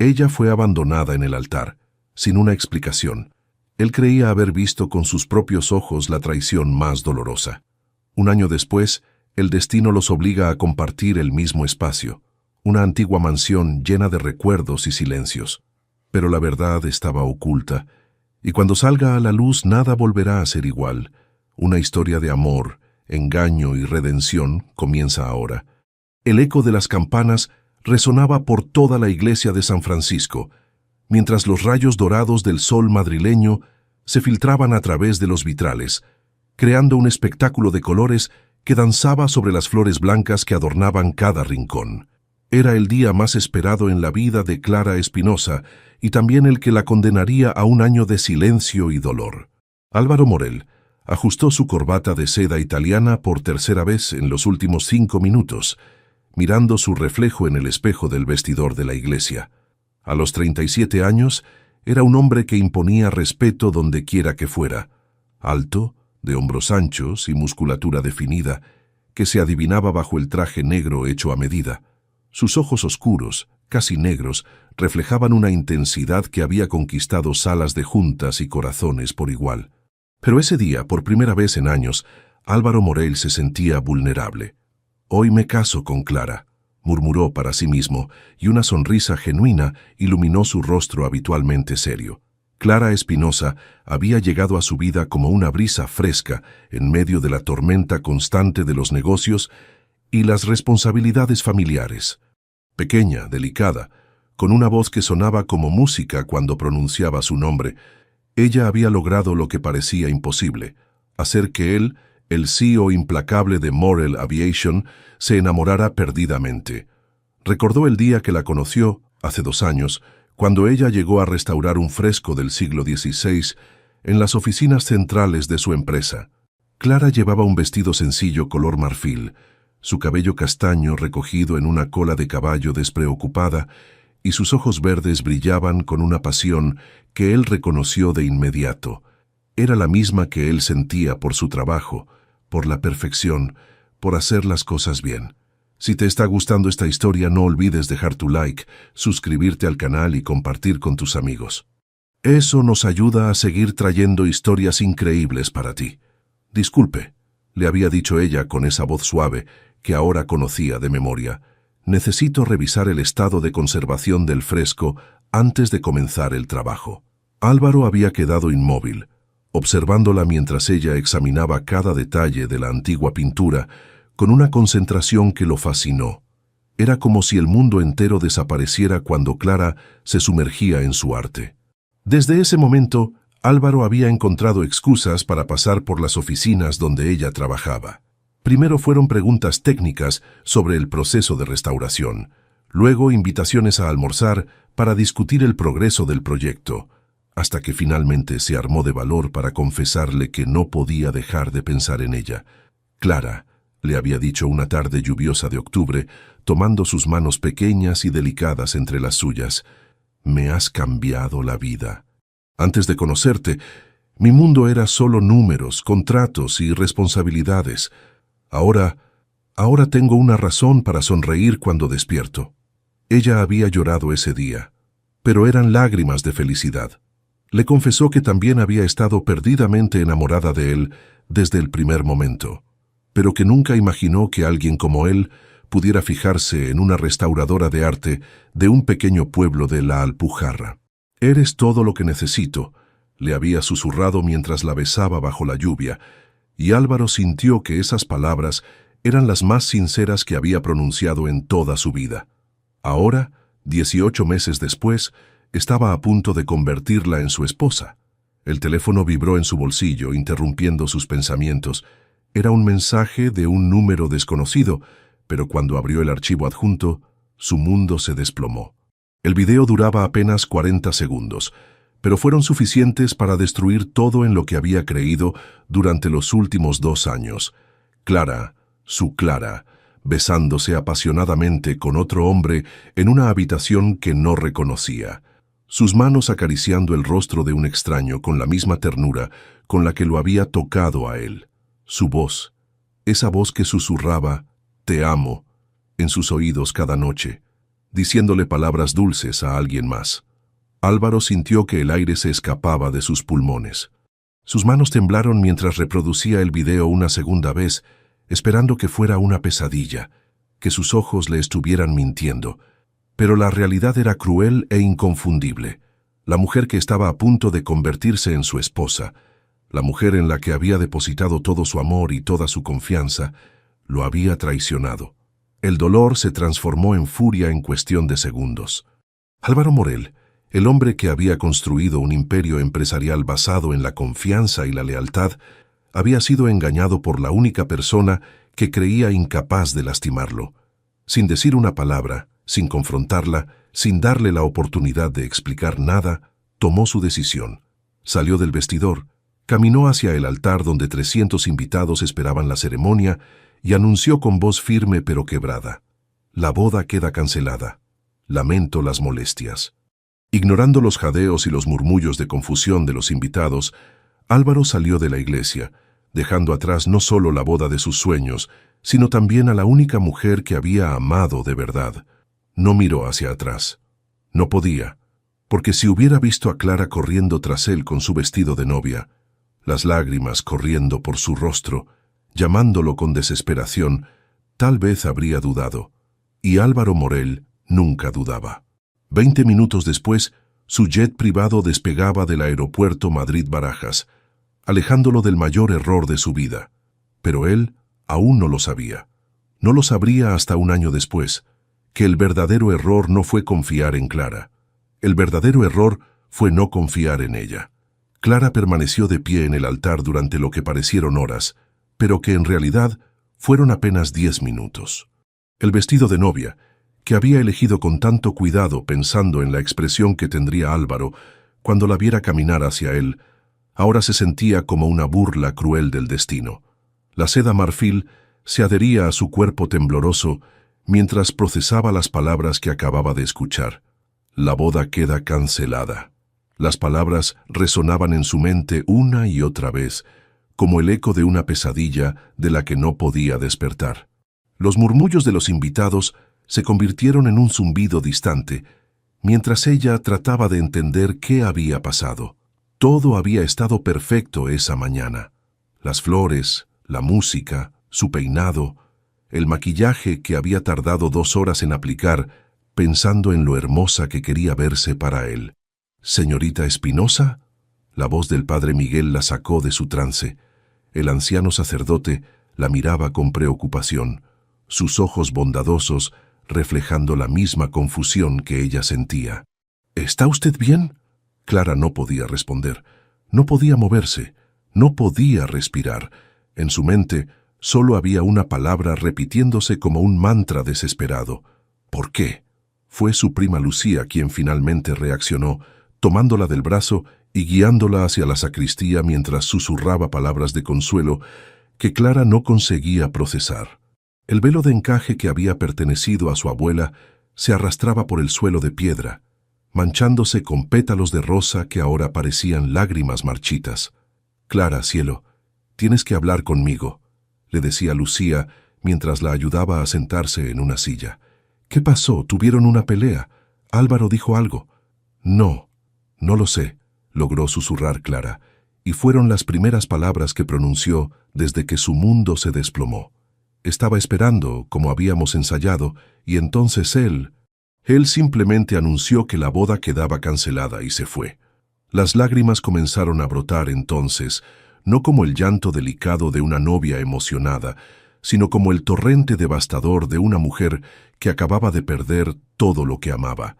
Ella fue abandonada en el altar, sin una explicación. Él creía haber visto con sus propios ojos la traición más dolorosa. Un año después, el destino los obliga a compartir el mismo espacio, una antigua mansión llena de recuerdos y silencios. Pero la verdad estaba oculta, y cuando salga a la luz nada volverá a ser igual. Una historia de amor, engaño y redención comienza ahora. El eco de las campanas resonaba por toda la iglesia de San Francisco, mientras los rayos dorados del sol madrileño se filtraban a través de los vitrales, creando un espectáculo de colores que danzaba sobre las flores blancas que adornaban cada rincón. Era el día más esperado en la vida de Clara Espinosa y también el que la condenaría a un año de silencio y dolor. Álvaro Morell ajustó su corbata de seda italiana por tercera vez en los últimos 5 minutos, mirando su reflejo en el espejo del vestidor de la iglesia. A los 37 años, era un hombre que imponía respeto donde quiera que fuera, alto, de hombros anchos y musculatura definida, que se adivinaba bajo el traje negro hecho a medida. Sus ojos oscuros, casi negros, reflejaban una intensidad que había conquistado salas de juntas y corazones por igual. Pero ese día, por primera vez en años, Álvaro Morell se sentía vulnerable. «Hoy me caso con Clara», murmuró para sí mismo, y una sonrisa genuina iluminó su rostro habitualmente serio. Clara Espinosa había llegado a su vida como una brisa fresca en medio de la tormenta constante de los negocios y las responsabilidades familiares. Pequeña, delicada, con una voz que sonaba como música cuando pronunciaba su nombre, ella había logrado lo que parecía imposible, hacer que él, el CEO implacable de Morell Aviation, se enamorara perdidamente. Recordó el día que la conoció, hace 2 años, cuando ella llegó a restaurar un fresco del siglo XVI en las oficinas centrales de su empresa. Clara llevaba un vestido sencillo color marfil, su cabello castaño recogido en una cola de caballo despreocupada, y sus ojos verdes brillaban con una pasión que él reconoció de inmediato. Era la misma que él sentía por su trabajo, por la perfección, por hacer las cosas bien. Si te está gustando esta historia, no olvides dejar tu like, suscribirte al canal y compartir con tus amigos. Eso nos ayuda a seguir trayendo historias increíbles para ti. Disculpe, le había dicho ella con esa voz suave que ahora conocía de memoria. Necesito revisar el estado de conservación del fresco antes de comenzar el trabajo. Álvaro había quedado inmóvil, observándola mientras ella examinaba cada detalle de la antigua pintura con una concentración que lo fascinó. Era como si el mundo entero desapareciera cuando Clara se sumergía en su arte. Desde ese momento, Álvaro había encontrado excusas para pasar por las oficinas donde ella trabajaba. Primero fueron preguntas técnicas sobre el proceso de restauración, luego invitaciones a almorzar para discutir el progreso del proyecto, hasta que finalmente se armó de valor para confesarle que no podía dejar de pensar en ella. «Clara», le había dicho una tarde lluviosa de octubre, tomando sus manos pequeñas y delicadas entre las suyas, «me has cambiado la vida. Antes de conocerte, mi mundo era solo números, contratos y responsabilidades. Ahora tengo una razón para sonreír cuando despierto». Ella había llorado ese día, pero eran lágrimas de felicidad. Le confesó que también había estado perdidamente enamorada de él desde el primer momento, pero que nunca imaginó que alguien como él pudiera fijarse en una restauradora de arte de un pequeño pueblo de la Alpujarra. «Eres todo lo que necesito», le había susurrado mientras la besaba bajo la lluvia, y Álvaro sintió que esas palabras eran las más sinceras que había pronunciado en toda su vida. Ahora, 18 meses después, estaba a punto de convertirla en su esposa. El teléfono vibró en su bolsillo, interrumpiendo sus pensamientos. Era un mensaje de un número desconocido, pero cuando abrió el archivo adjunto, su mundo se desplomó. El video duraba apenas 40 segundos, pero fueron suficientes para destruir todo en lo que había creído durante los últimos 2 años. Clara, su Clara, besándose apasionadamente con otro hombre en una habitación que no reconocía. Sus manos acariciando el rostro de un extraño con la misma ternura con la que lo había tocado a él. Su voz, esa voz que susurraba «te amo» en sus oídos cada noche, diciéndole palabras dulces a alguien más. Álvaro sintió que el aire se escapaba de sus pulmones. Sus manos temblaron mientras reproducía el video una segunda vez, esperando que fuera una pesadilla, que sus ojos le estuvieran mintiendo. Pero la realidad era cruel e inconfundible. La mujer que estaba a punto de convertirse en su esposa, la mujer en la que había depositado todo su amor y toda su confianza, lo había traicionado. El dolor se transformó en furia en cuestión de segundos. Álvaro Morel, el hombre que había construido un imperio empresarial basado en la confianza y la lealtad, había sido engañado por la única persona que creía incapaz de lastimarlo. Sin decir una palabra, sin confrontarla, sin darle la oportunidad de explicar nada, tomó su decisión. Salió del vestidor, caminó hacia el altar donde 300 invitados esperaban la ceremonia y anunció con voz firme pero quebrada: «La boda queda cancelada. Lamento las molestias». Ignorando los jadeos y los murmullos de confusión de los invitados, Álvaro salió de la iglesia, dejando atrás no solo la boda de sus sueños, sino también a la única mujer que había amado de verdad. No miró hacia atrás. No podía, porque si hubiera visto a Clara corriendo tras él con su vestido de novia, las lágrimas corriendo por su rostro, llamándolo con desesperación, tal vez habría dudado. Y Álvaro Morel nunca dudaba. 20 minutos después, su jet privado despegaba del aeropuerto Madrid-Barajas, alejándolo del mayor error de su vida. Pero él aún no lo sabía. No lo sabría hasta un año después, que el verdadero error no fue confiar en Clara. El verdadero error fue no confiar en ella. Clara permaneció de pie en el altar durante lo que parecieron horas, pero que en realidad fueron apenas 10 minutos. El vestido de novia, que había elegido con tanto cuidado pensando en la expresión que tendría Álvaro cuando la viera caminar hacia él, ahora se sentía como una burla cruel del destino. La seda marfil se adhería a su cuerpo tembloroso mientras procesaba las palabras que acababa de escuchar. La boda queda cancelada. Las palabras resonaban en su mente una y otra vez, como el eco de una pesadilla de la que no podía despertar. Los murmullos de los invitados se convirtieron en un zumbido distante, mientras ella trataba de entender qué había pasado. Todo había estado perfecto esa mañana. Las flores, la música, su peinado, el maquillaje que había tardado 2 horas en aplicar, pensando en lo hermosa que quería verse para él. «¿Señorita Espinosa?» La voz del padre Miguel la sacó de su trance. El anciano sacerdote la miraba con preocupación, sus ojos bondadosos reflejando la misma confusión que ella sentía. «¿Está usted bien?» Clara no podía responder, no podía moverse, no podía respirar. En su mente solo había una palabra repitiéndose como un mantra desesperado. ¿Por qué? Fue su prima Lucía quien finalmente reaccionó, tomándola del brazo y guiándola hacia la sacristía mientras susurraba palabras de consuelo que Clara no conseguía procesar. El velo de encaje que había pertenecido a su abuela se arrastraba por el suelo de piedra, manchándose con pétalos de rosa que ahora parecían lágrimas marchitas. «Clara, cielo, tienes que hablar conmigo», le decía Lucía mientras la ayudaba a sentarse en una silla. «¿Qué pasó? ¿Tuvieron una pelea? ¿Álvaro dijo algo?» «No, no lo sé», logró susurrar Clara, y fueron las primeras palabras que pronunció desde que su mundo se desplomó. Estaba esperando, como habíamos ensayado, y entonces él simplemente anunció que la boda quedaba cancelada y se fue. Las lágrimas comenzaron a brotar entonces, no como el llanto delicado de una novia emocionada, sino como el torrente devastador de una mujer que acababa de perder todo lo que amaba.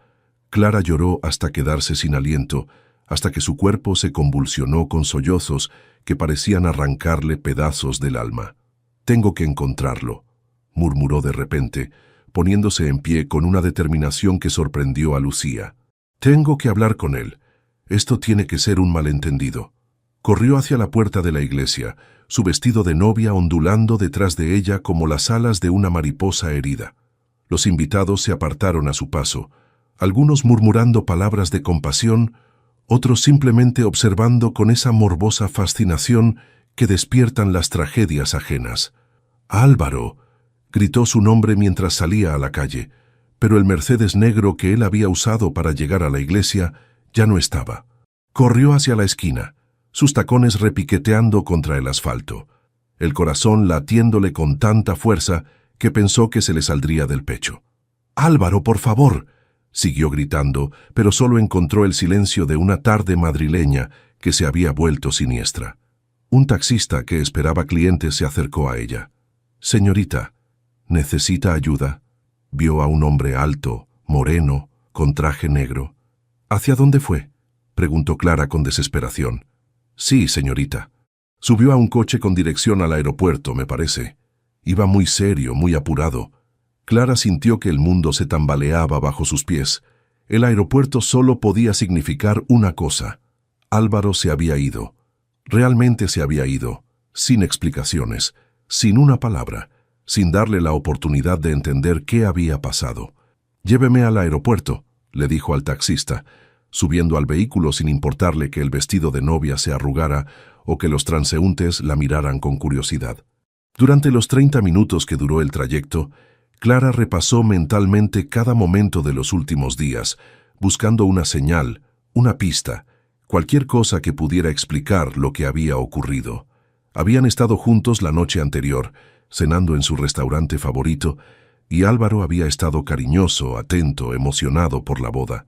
Clara lloró hasta quedarse sin aliento, hasta que su cuerpo se convulsionó con sollozos que parecían arrancarle pedazos del alma. «Tengo que encontrarlo», murmuró de repente, poniéndose en pie con una determinación que sorprendió a Lucía. «Tengo que hablar con él. Esto tiene que ser un malentendido». Corrió hacia la puerta de la iglesia, su vestido de novia ondulando detrás de ella como las alas de una mariposa herida. Los invitados se apartaron a su paso, algunos murmurando palabras de compasión, otros simplemente observando con esa morbosa fascinación que despiertan las tragedias ajenas. «Álvaro», gritó su nombre mientras salía a la calle, pero el Mercedes negro que él había usado para llegar a la iglesia ya no estaba. Corrió hacia la esquina, sus tacones repiqueteando contra el asfalto, el corazón latiéndole con tanta fuerza que pensó que se le saldría del pecho. «Álvaro, por favor», siguió gritando, pero solo encontró el silencio de una tarde madrileña que se había vuelto siniestra. Un taxista que esperaba clientes se acercó a ella. «Señorita, ¿necesita ayuda?». Vio a un hombre alto, moreno, con traje negro. «¿Hacia dónde fue?», preguntó Clara con desesperación. «Sí, señorita. Subió a un coche con dirección al aeropuerto, me parece. Iba muy serio, muy apurado». Clara sintió que el mundo se tambaleaba bajo sus pies. El aeropuerto solo podía significar una cosa. Álvaro se había ido. Realmente se había ido, sin explicaciones, sin una palabra, sin darle la oportunidad de entender qué había pasado. «Lléveme al aeropuerto», le dijo al taxista, subiendo al vehículo sin importarle que el vestido de novia se arrugara o que los transeúntes la miraran con curiosidad. Durante los 30 minutos que duró el trayecto, Clara repasó mentalmente cada momento de los últimos días, buscando una señal, una pista, cualquier cosa que pudiera explicar lo que había ocurrido. Habían estado juntos la noche anterior, cenando en su restaurante favorito, y Álvaro había estado cariñoso, atento, emocionado por la boda.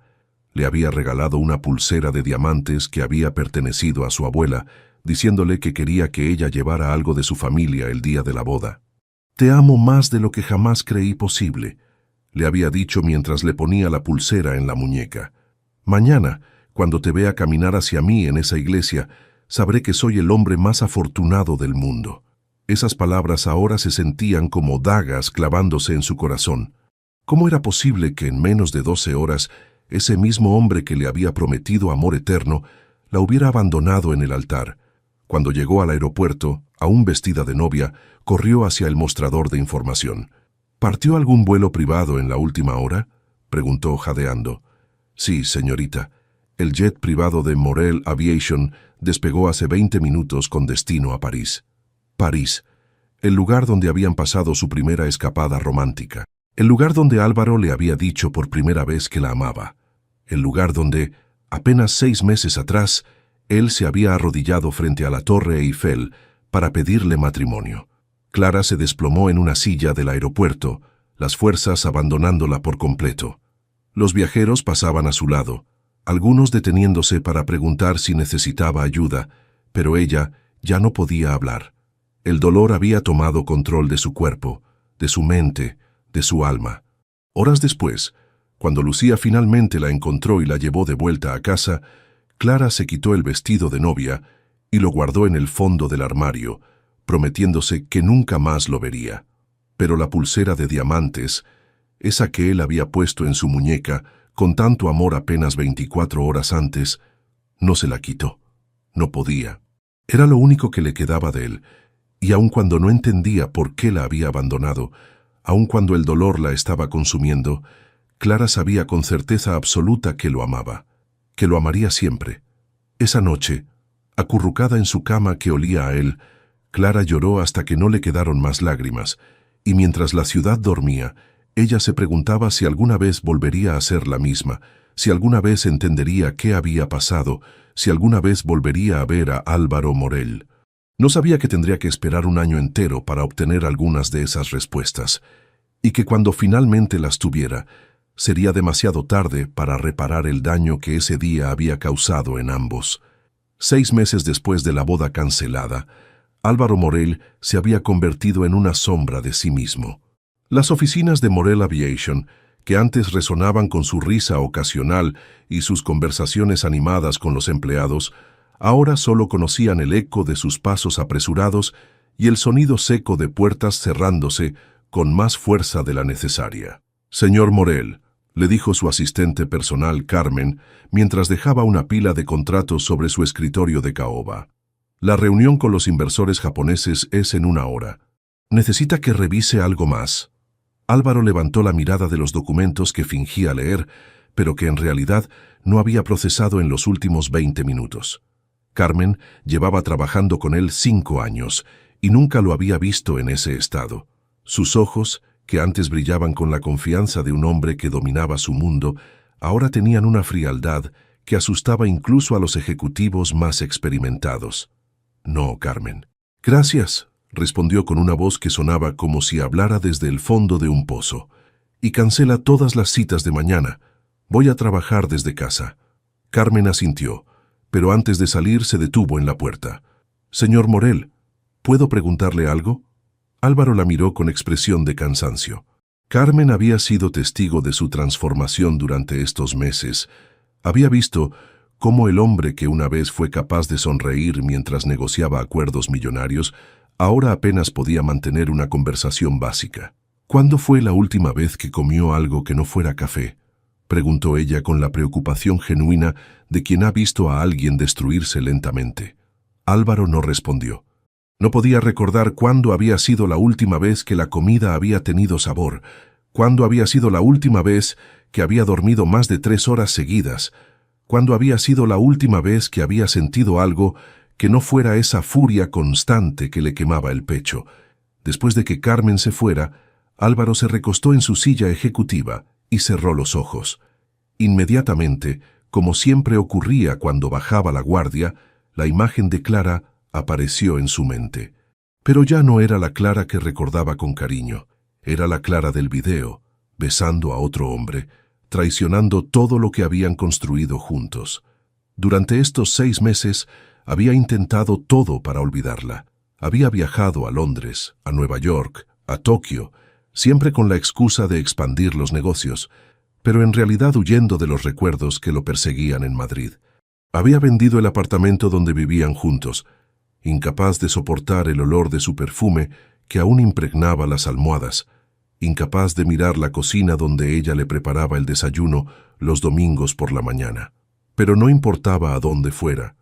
Le había regalado una pulsera de diamantes que había pertenecido a su abuela, diciéndole que quería que ella llevara algo de su familia el día de la boda. «Te amo más de lo que jamás creí posible», le había dicho mientras le ponía la pulsera en la muñeca. «Mañana, cuando te vea caminar hacia mí en esa iglesia, sabré que soy el hombre más afortunado del mundo». Esas palabras ahora se sentían como dagas clavándose en su corazón. ¿Cómo era posible que en menos de 12 horas ese mismo hombre que le había prometido amor eterno la hubiera abandonado en el altar? Cuando llegó al aeropuerto, aún vestida de novia, corrió hacia el mostrador de información. «¿Partió algún vuelo privado en la última hora?», preguntó jadeando. «Sí, señorita. El jet privado de Morel Aviation despegó hace 20 minutos con destino a París». París, el lugar donde habían pasado su primera escapada romántica. El lugar donde Álvaro le había dicho por primera vez que la amaba. El lugar donde, apenas 6 meses atrás, él se había arrodillado frente a la Torre Eiffel para pedirle matrimonio. Clara se desplomó en una silla del aeropuerto, las fuerzas abandonándola por completo. Los viajeros pasaban a su lado, algunos deteniéndose para preguntar si necesitaba ayuda, pero ella ya no podía hablar. El dolor había tomado control de su cuerpo, de su mente, de su alma. Horas después, cuando Lucía finalmente la encontró y la llevó de vuelta a casa, Clara se quitó el vestido de novia y lo guardó en el fondo del armario, prometiéndose que nunca más lo vería. Pero la pulsera de diamantes, esa que él había puesto en su muñeca con tanto amor apenas 24 horas antes, no se la quitó. No podía. Era lo único que le quedaba de él, y aun cuando no entendía por qué la había abandonado, aun cuando el dolor la estaba consumiendo, Clara sabía con certeza absoluta que lo amaba, que lo amaría siempre. Esa noche, acurrucada en su cama que olía a él, Clara lloró hasta que no le quedaron más lágrimas, y mientras la ciudad dormía, ella se preguntaba si alguna vez volvería a ser la misma, si alguna vez entendería qué había pasado, si alguna vez volvería a ver a Álvaro Morel. No sabía que tendría que esperar un año entero para obtener algunas de esas respuestas, y que cuando finalmente las tuviera, sería demasiado tarde para reparar el daño que ese día había causado en ambos. 6 meses después de la boda cancelada, Álvaro Morel se había convertido en una sombra de sí mismo. Las oficinas de Morel Aviation, que antes resonaban con su risa ocasional y sus conversaciones animadas con los empleados, ahora solo conocían el eco de sus pasos apresurados y el sonido seco de puertas cerrándose con más fuerza de la necesaria. «Señor Morel», le dijo su asistente personal Carmen, mientras dejaba una pila de contratos sobre su escritorio de caoba. «La reunión con los inversores japoneses es en 1 hora. ¿Necesita que revise algo más?». Álvaro levantó la mirada de los documentos que fingía leer, pero que en realidad no había procesado en los últimos 20 minutos. Carmen llevaba trabajando con él 5 años y nunca lo había visto en ese estado. Sus ojos, que antes brillaban con la confianza de un hombre que dominaba su mundo, ahora tenían una frialdad que asustaba incluso a los ejecutivos más experimentados. «No, Carmen». «Gracias», respondió con una voz que sonaba como si hablara desde el fondo de un pozo. «Y cancela todas las citas de mañana. Voy a trabajar desde casa». Carmen asintió, pero antes de salir se detuvo en la puerta. «Señor Morel, ¿puedo preguntarle algo?». Álvaro la miró con expresión de cansancio. Carmen había sido testigo de su transformación durante estos meses. Había visto cómo el hombre que una vez fue capaz de sonreír mientras negociaba acuerdos millonarios, ahora apenas podía mantener una conversación básica. «¿Cuándo fue la última vez que comió algo que no fuera café?», preguntó ella con la preocupación genuina de quien ha visto a alguien destruirse lentamente. Álvaro no respondió. No podía recordar cuándo había sido la última vez que la comida había tenido sabor, cuándo había sido la última vez que había dormido más de 3 horas seguidas, cuándo había sido la última vez que había sentido algo que no fuera esa furia constante que le quemaba el pecho. Después de que Carmen se fuera, Álvaro se recostó en su silla ejecutiva y cerró los ojos. Inmediatamente, como siempre ocurría cuando bajaba la guardia, la imagen de Clara apareció en su mente. Pero ya no era la Clara que recordaba con cariño. Era la Clara del video, besando a otro hombre, traicionando todo lo que habían construido juntos. Durante estos 6 meses había intentado todo para olvidarla. Había viajado a Londres, a Nueva York, a Tokio, siempre con la excusa de expandir los negocios, pero en realidad huyendo de los recuerdos que lo perseguían en Madrid. Había vendido el apartamento donde vivían juntos, incapaz de soportar el olor de su perfume que aún impregnaba las almohadas, incapaz de mirar la cocina donde ella le preparaba el desayuno los domingos por la mañana. Pero no importaba a dónde fuera,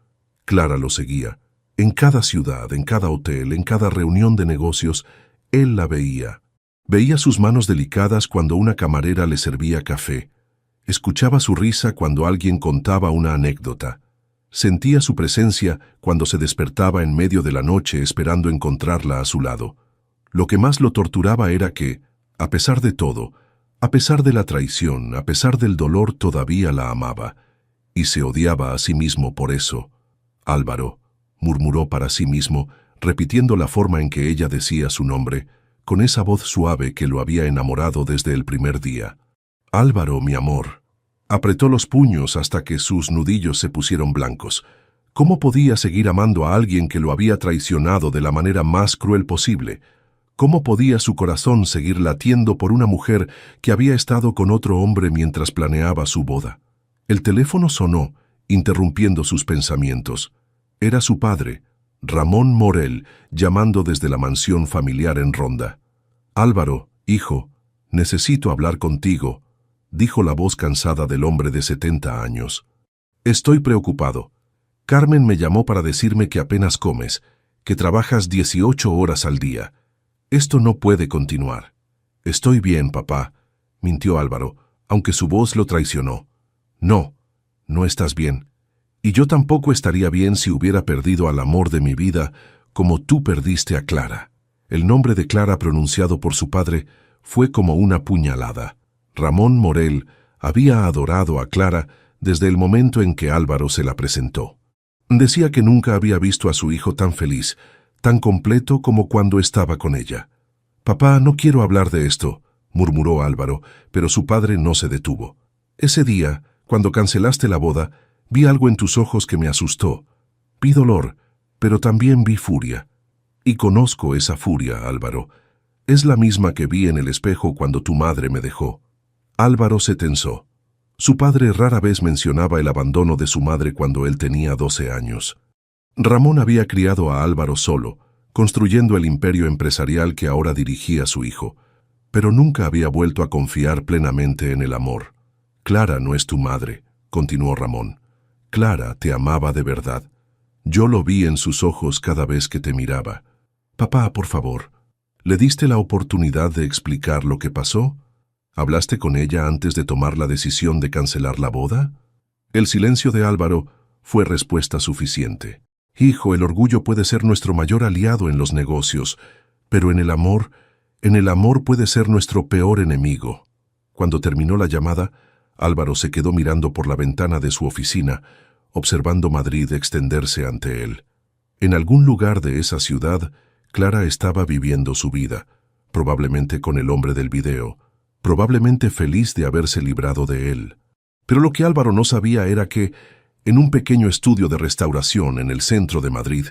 Clara lo seguía. En cada ciudad, en cada hotel, en cada reunión de negocios, él la veía. Veía sus manos delicadas cuando una camarera le servía café. Escuchaba su risa cuando alguien contaba una anécdota. Sentía su presencia cuando se despertaba en medio de la noche esperando encontrarla a su lado. Lo que más lo torturaba era que, a pesar de todo, a pesar de la traición, a pesar del dolor, todavía la amaba, y se odiaba a sí mismo por eso. «Álvaro», murmuró para sí mismo, repitiendo la forma en que ella decía su nombre, con esa voz suave que lo había enamorado desde el primer día. «Álvaro, mi amor». Apretó los puños hasta que sus nudillos se pusieron blancos. ¿Cómo podía seguir amando a alguien que lo había traicionado de la manera más cruel posible? ¿Cómo podía su corazón seguir latiendo por una mujer que había estado con otro hombre mientras planeaba su boda? El teléfono sonó, interrumpiendo sus pensamientos. Era su padre, Ramón Morel, llamando desde la mansión familiar en Ronda. «Álvaro, hijo, necesito hablar contigo», dijo la voz cansada del hombre de 70 años. «Estoy preocupado. Carmen me llamó para decirme que apenas comes, que trabajas 18 horas al día. Esto no puede continuar». «Estoy bien, papá», mintió Álvaro, aunque su voz lo traicionó. «No, no estás bien. Y yo tampoco estaría bien si hubiera perdido al amor de mi vida como tú perdiste a Clara». El nombre de Clara pronunciado por su padre fue como una puñalada. Ramón Morel había adorado a Clara desde el momento en que Álvaro se la presentó. Decía que nunca había visto a su hijo tan feliz, tan completo como cuando estaba con ella. «Papá, no quiero hablar de esto», murmuró Álvaro, pero su padre no se detuvo. «Ese día, cuando cancelaste la boda, vi algo en tus ojos que me asustó. Vi dolor, pero también vi furia. Y conozco esa furia, Álvaro. Es la misma que vi en el espejo cuando tu madre me dejó». Álvaro se tensó. Su padre rara vez mencionaba el abandono de su madre cuando él tenía 12 años. Ramón había criado a Álvaro solo, construyendo el imperio empresarial que ahora dirigía su hijo, pero nunca había vuelto a confiar plenamente en el amor. «Clara no es tu madre», continuó Ramón. «Clara te amaba de verdad. Yo lo vi en sus ojos cada vez que te miraba. Papá, por favor, ¿le diste la oportunidad de explicar lo que pasó? ¿Hablaste con ella antes de tomar la decisión de cancelar la boda?» El silencio de Álvaro fue respuesta suficiente. «Hijo, el orgullo puede ser nuestro mayor aliado en los negocios, pero en el amor En el amor puede ser nuestro peor enemigo. Cuando terminó la llamada, Álvaro se quedó mirando por la ventana de su oficina, observando Madrid extenderse ante él. En algún lugar de esa ciudad, Clara estaba viviendo su vida, probablemente con el hombre del video, probablemente feliz de haberse librado de él. Pero lo que Álvaro no sabía era que, en un pequeño estudio de restauración en el centro de Madrid,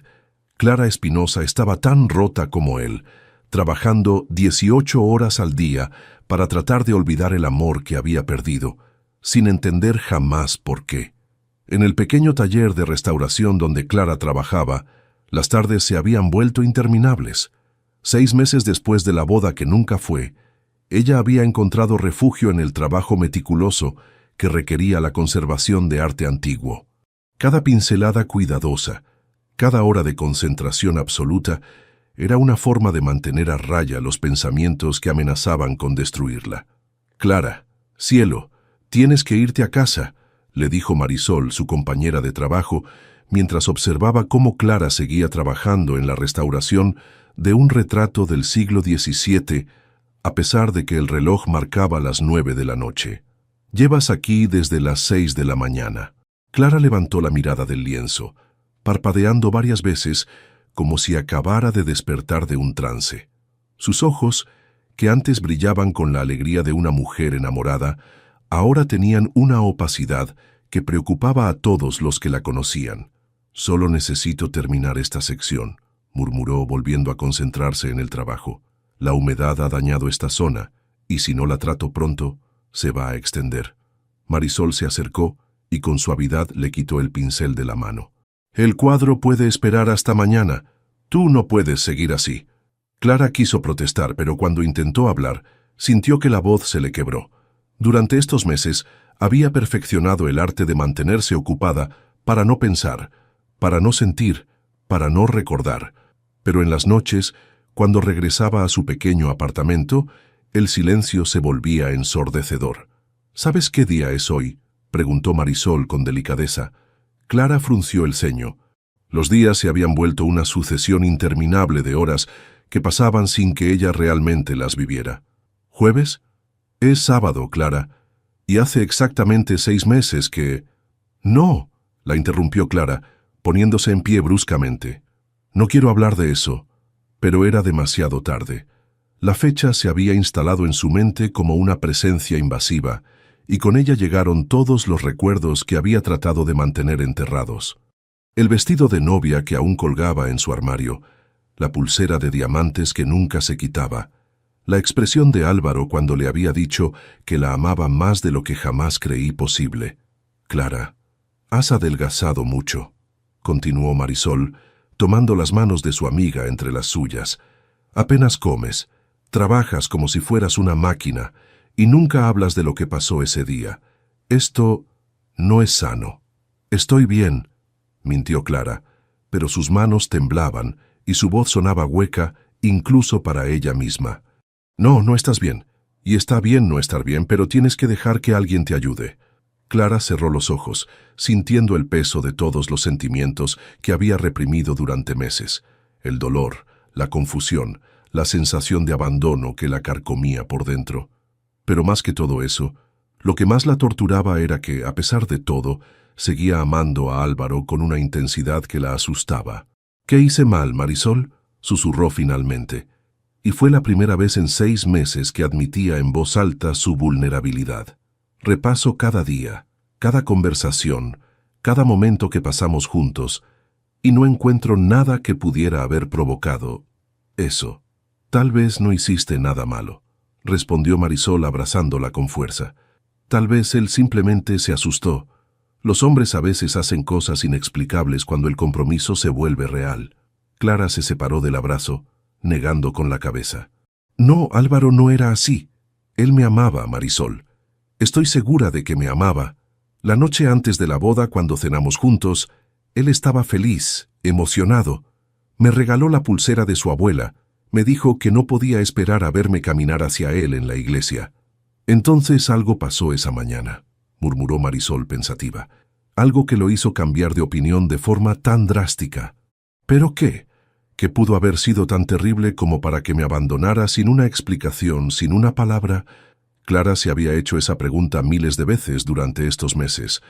Clara Espinosa estaba tan rota como él, trabajando 18 horas al día para tratar de olvidar el amor que había perdido, sin entender jamás por qué. En el pequeño taller de restauración donde Clara trabajaba, las tardes se habían vuelto interminables. 6 meses después de la boda que nunca fue, ella había encontrado refugio en el trabajo meticuloso que requería la conservación de arte antiguo. Cada pincelada cuidadosa, cada hora de concentración absoluta, era una forma de mantener a raya los pensamientos que amenazaban con destruirla. «Clara, cielo, tienes que irte a casa», le dijo Marisol, su compañera de trabajo, mientras observaba cómo Clara seguía trabajando en la restauración de un retrato del siglo XVII, a pesar de que el reloj marcaba las 9 de la noche. «Llevas aquí desde las 6 de la mañana». Clara levantó la mirada del lienzo, parpadeando varias veces, como si acabara de despertar de un trance. Sus ojos, que antes brillaban con la alegría de una mujer enamorada, ahora tenían una opacidad que preocupaba a todos los que la conocían. «Solo necesito terminar esta sección», murmuró, volviendo a concentrarse en el trabajo. «La humedad ha dañado esta zona, y si no la trato pronto, se va a extender». Marisol se acercó y con suavidad le quitó el pincel de la mano. «El cuadro puede esperar hasta mañana. Tú no puedes seguir así». Clara quiso protestar, pero cuando intentó hablar, sintió que la voz se le quebró. Durante estos meses, había perfeccionado el arte de mantenerse ocupada para no pensar, para no sentir, para no recordar. Pero en las noches, cuando regresaba a su pequeño apartamento, el silencio se volvía ensordecedor. «¿Sabes qué día es hoy?», preguntó Marisol con delicadeza. Clara frunció el ceño. Los días se habían vuelto una sucesión interminable de horas que pasaban sin que ella realmente las viviera. «¿Jueves? Es sábado, Clara. Y hace exactamente 6 meses que...» «No», la interrumpió Clara, poniéndose en pie bruscamente. «No quiero hablar de eso». Pero era demasiado tarde. La fecha se había instalado en su mente como una presencia invasiva, y con ella llegaron todos los recuerdos que había tratado de mantener enterrados. El vestido de novia que aún colgaba en su armario, la pulsera de diamantes que nunca se quitaba, la expresión de Álvaro cuando le había dicho que la amaba más de lo que jamás creí posible. «Clara, has adelgazado mucho», continuó Marisol, tomando las manos de su amiga entre las suyas. «Apenas comes, trabajas como si fueras una máquina, y nunca hablas de lo que pasó ese día. Esto no es sano». «Estoy bien», mintió Clara, pero sus manos temblaban y su voz sonaba hueca incluso para ella misma. «No, no estás bien. Y está bien no estar bien, pero tienes que dejar que alguien te ayude». Clara cerró los ojos, sintiendo el peso de todos los sentimientos que había reprimido durante meses. El dolor, la confusión, la sensación de abandono que la carcomía por dentro. Pero más que todo eso, lo que más la torturaba era que, a pesar de todo, seguía amando a Álvaro con una intensidad que la asustaba. «¿Qué hice mal, Marisol?», susurró finalmente. Y fue la primera vez en 6 meses que admitía en voz alta su vulnerabilidad. «Repaso cada día, cada conversación, cada momento que pasamos juntos, y no encuentro nada que pudiera haber provocado eso». «Tal vez no hiciste nada malo», respondió Marisol abrazándola con fuerza. «Tal vez él simplemente se asustó. Los hombres a veces hacen cosas inexplicables cuando el compromiso se vuelve real». Clara se separó del abrazo, negando con la cabeza. «No, Álvaro no era así. Él me amaba, Marisol. Estoy segura de que me amaba. La noche antes de la boda, cuando cenamos juntos, él estaba feliz, emocionado. Me regaló la pulsera de su abuela. Me dijo que no podía esperar a verme caminar hacia él en la iglesia. Entonces algo pasó esa mañana», murmuró Marisol pensativa. «Algo que lo hizo cambiar de opinión de forma tan drástica». «¿Pero qué? ¿Qué pudo haber sido tan terrible como para que me abandonara sin una explicación, sin una palabra? Clara se había hecho esa pregunta miles de veces durante estos meses.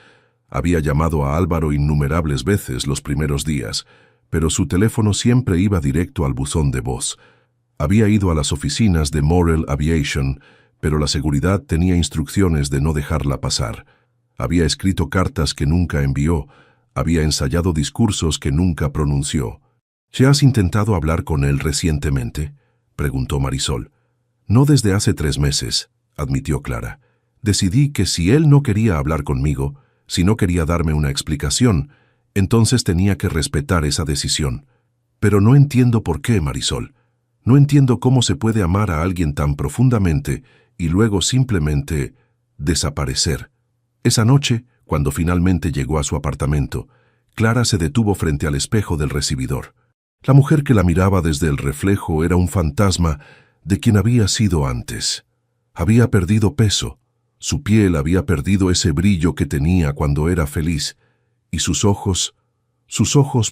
Había llamado a Álvaro innumerables veces los primeros días, pero su teléfono siempre iba directo al buzón de voz. Había ido a las oficinas de Morel Aviation, pero la seguridad tenía instrucciones de no dejarla pasar. Había escrito cartas que nunca envió, había ensayado discursos que nunca pronunció. ¿Ya has intentado hablar con él recientemente?, preguntó Marisol. No desde hace 3 meses, admitió Clara. Decidí que si él no quería hablar conmigo, si no quería darme una explicación, entonces tenía que respetar esa decisión. Pero no entiendo por qué, Marisol. No entiendo cómo se puede amar a alguien tan profundamente y luego simplemente desaparecer. Esa noche, cuando finalmente llegó a su apartamento, Clara se detuvo frente al espejo del recibidor. La mujer que la miraba desde el reflejo era un fantasma de quien había sido antes. Había perdido peso, su piel había perdido ese brillo que tenía cuando era feliz, y sus ojos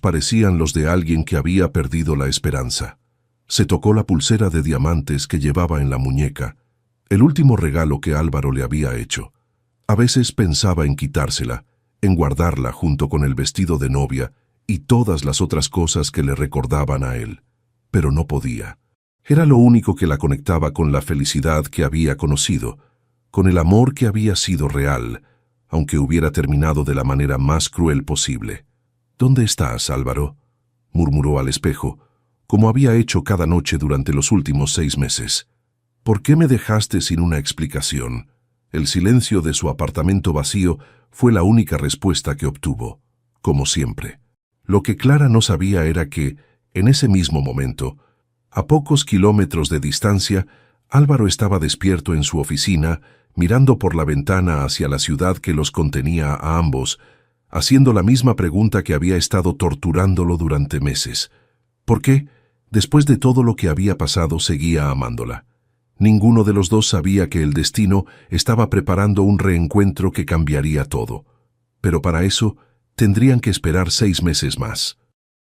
parecían los de alguien que había perdido la esperanza. Se tocó la pulsera de diamantes que llevaba en la muñeca, el último regalo que Álvaro le había hecho. A veces pensaba en quitársela, en guardarla junto con el vestido de novia y todas las otras cosas que le recordaban a él, pero no podía. Era lo único que la conectaba con la felicidad que había conocido, con el amor que había sido real, aunque hubiera terminado de la manera más cruel posible. «¿Dónde estás, Álvaro?», murmuró al espejo, como había hecho cada noche durante los últimos 6 meses. «¿Por qué me dejaste sin una explicación?». El silencio de su apartamento vacío fue la única respuesta que obtuvo, como siempre. Lo que Clara no sabía era que, en ese mismo momento, a pocos kilómetros de distancia, Álvaro estaba despierto en su oficina, mirando por la ventana hacia la ciudad que los contenía a ambos, haciendo la misma pregunta que había estado torturándolo durante meses. ¿Por qué, después de todo lo que había pasado, seguía amándola? Ninguno de los dos sabía que el destino estaba preparando un reencuentro que cambiaría todo. Pero para eso, tendrían que esperar 6 meses más.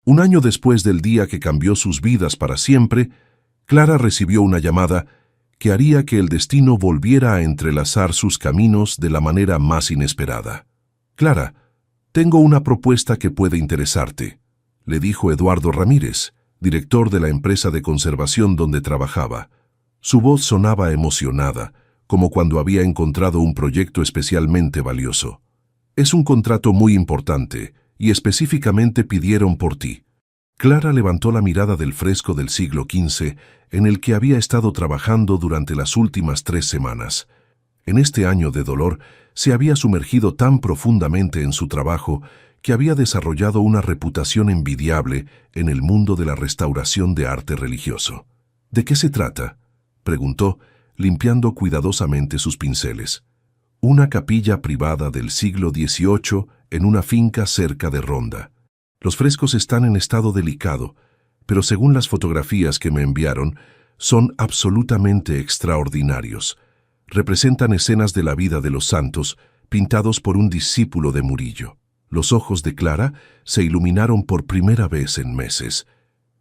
Un año después del día que cambió sus vidas para siempre, Clara recibió una llamada que haría que el destino volviera a entrelazar sus caminos de la manera más inesperada. «Clara, tengo una propuesta que puede interesarte», le dijo Eduardo Ramírez, director de la empresa de conservación donde trabajaba. Su voz sonaba emocionada, como cuando había encontrado un proyecto especialmente valioso. «Es un contrato muy importante, y específicamente pidieron por ti». Clara levantó la mirada del fresco del siglo XV en el que había estado trabajando durante las últimas 3 semanas. En este año de dolor se había sumergido tan profundamente en su trabajo que había desarrollado una reputación envidiable en el mundo de la restauración de arte religioso. «¿De qué se trata?», preguntó, limpiando cuidadosamente sus pinceles. «Una capilla privada del siglo XVIII en una finca cerca de Ronda. Los frescos están en estado delicado, pero según las fotografías que me enviaron, son absolutamente extraordinarios. Representan escenas de la vida de los santos, pintados por un discípulo de Murillo». Los ojos de Clara se iluminaron por primera vez en meses.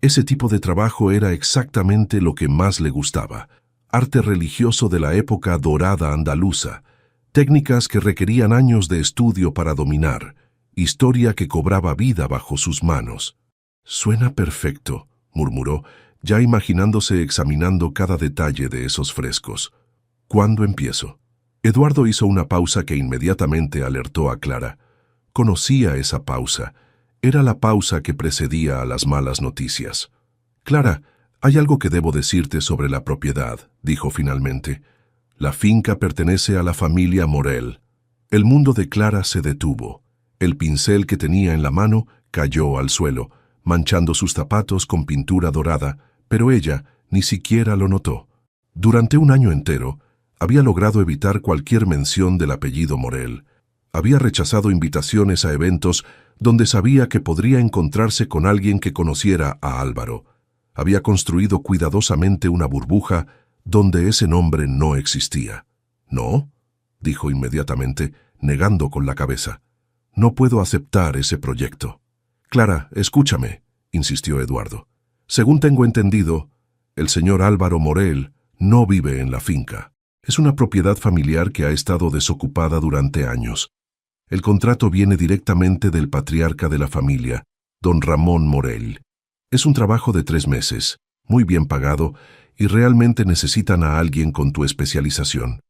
Ese tipo de trabajo era exactamente lo que más le gustaba. Arte religioso de la época dorada andaluza, técnicas que requerían años de estudio para dominar, historia que cobraba vida bajo sus manos. «Suena perfecto», murmuró, ya imaginándose examinando cada detalle de esos frescos. «¿Cuándo empiezo?». Eduardo hizo una pausa que inmediatamente alertó a Clara. Conocía esa pausa. Era la pausa que precedía a las malas noticias. «Clara, hay algo que debo decirte sobre la propiedad», dijo finalmente. «La finca pertenece a la familia Morel». El mundo de Clara se detuvo. El pincel que tenía en la mano cayó al suelo, manchando sus zapatos con pintura dorada, pero ella ni siquiera lo notó. Durante un año entero, había logrado evitar cualquier mención del apellido Morel. Había rechazado invitaciones a eventos donde sabía que podría encontrarse con alguien que conociera a Álvaro. Había construido cuidadosamente una burbuja donde ese nombre no existía. «¿No?», dijo inmediatamente, negando con la cabeza. «No puedo aceptar ese proyecto». «Clara, escúchame», insistió Eduardo. Según tengo entendido, el señor Álvaro Morel no vive en la finca. Es una propiedad familiar que ha estado desocupada durante años. El contrato viene directamente del patriarca de la familia, don Ramón Morel. Es un trabajo de 3 meses, muy bien pagado, y realmente necesitan a alguien con tu especialización.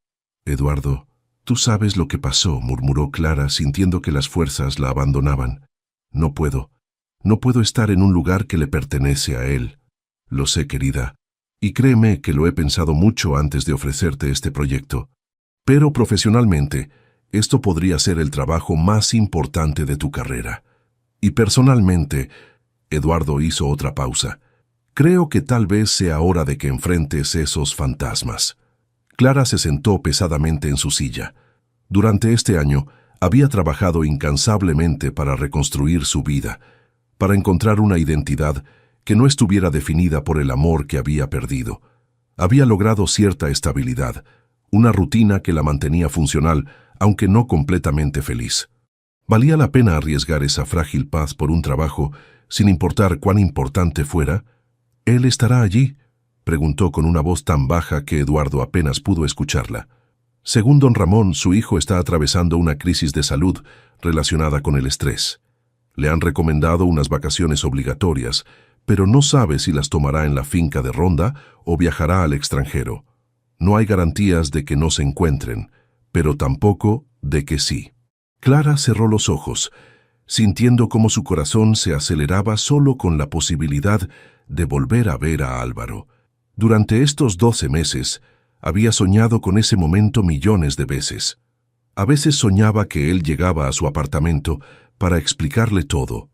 Eduardo, tú sabes lo que pasó, murmuró Clara, sintiendo que las fuerzas la abandonaban. No puedo estar en un lugar que le pertenece a él. Lo sé, querida, y créeme que lo he pensado mucho antes de ofrecerte este proyecto. Pero profesionalmente, esto podría ser el trabajo más importante de tu carrera. Y personalmente, Eduardo hizo otra pausa. Creo que tal vez sea hora de que enfrentes esos fantasmas. Clara se sentó pesadamente en su silla. Durante este año, había trabajado incansablemente para reconstruir su vida, para encontrar una identidad que no estuviera definida por el amor que había perdido. Había logrado cierta estabilidad, una rutina que la mantenía funcional, aunque no completamente feliz. ¿Valía la pena arriesgar esa frágil paz por un trabajo, sin importar cuán importante fuera? ¿Él estará allí?, preguntó con una voz tan baja que Eduardo apenas pudo escucharla. Según don Ramón, su hijo está atravesando una crisis de salud relacionada con el estrés. Le han recomendado unas vacaciones obligatorias, pero no sabe si las tomará en la finca de Ronda o viajará al extranjero. No hay garantías de que no se encuentren, pero tampoco de que sí. Clara cerró los ojos, sintiendo cómo su corazón se aceleraba solo con la posibilidad de volver a ver a Álvaro. Durante estos 12 meses, había soñado con ese momento millones de veces. A veces soñaba que él llegaba a su apartamento para explicarle todo,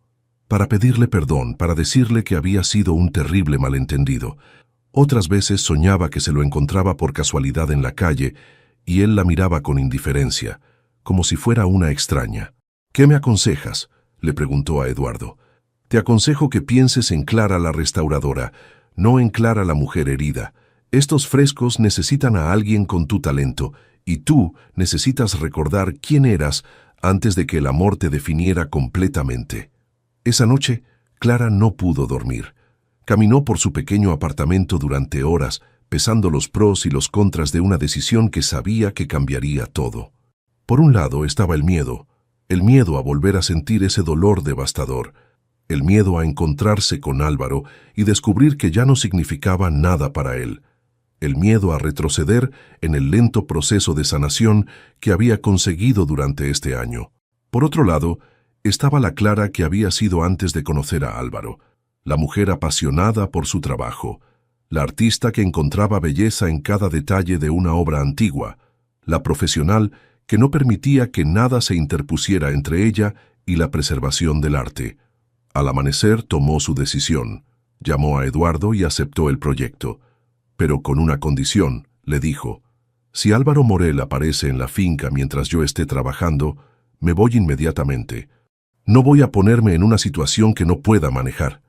para pedirle perdón, para decirle que había sido un terrible malentendido. Otras veces soñaba que se lo encontraba por casualidad en la calle y él la miraba con indiferencia, como si fuera una extraña. «¿Qué me aconsejas?», le preguntó a Eduardo. «Te aconsejo que pienses en Clara la restauradora, no en Clara la mujer herida. Estos frescos necesitan a alguien con tu talento, y tú necesitas recordar quién eras antes de que el amor te definiera completamente». Esa noche, Clara no pudo dormir. Caminó por su pequeño apartamento durante horas, pesando los pros y los contras de una decisión que sabía que cambiaría todo. Por un lado estaba el miedo a volver a sentir ese dolor devastador, el miedo a encontrarse con Álvaro y descubrir que ya no significaba nada para él, el miedo a retroceder en el lento proceso de sanación que había conseguido durante este año. Por otro lado, estaba la Clara que había sido antes de conocer a Álvaro, la mujer apasionada por su trabajo, la artista que encontraba belleza en cada detalle de una obra antigua, la profesional que no permitía que nada se interpusiera entre ella y la preservación del arte. Al amanecer tomó su decisión, llamó a Eduardo y aceptó el proyecto. Pero con una condición, le dijo: «Si Álvaro Morel aparece en la finca mientras yo esté trabajando, me voy inmediatamente. No voy a ponerme en una situación que no pueda manejar».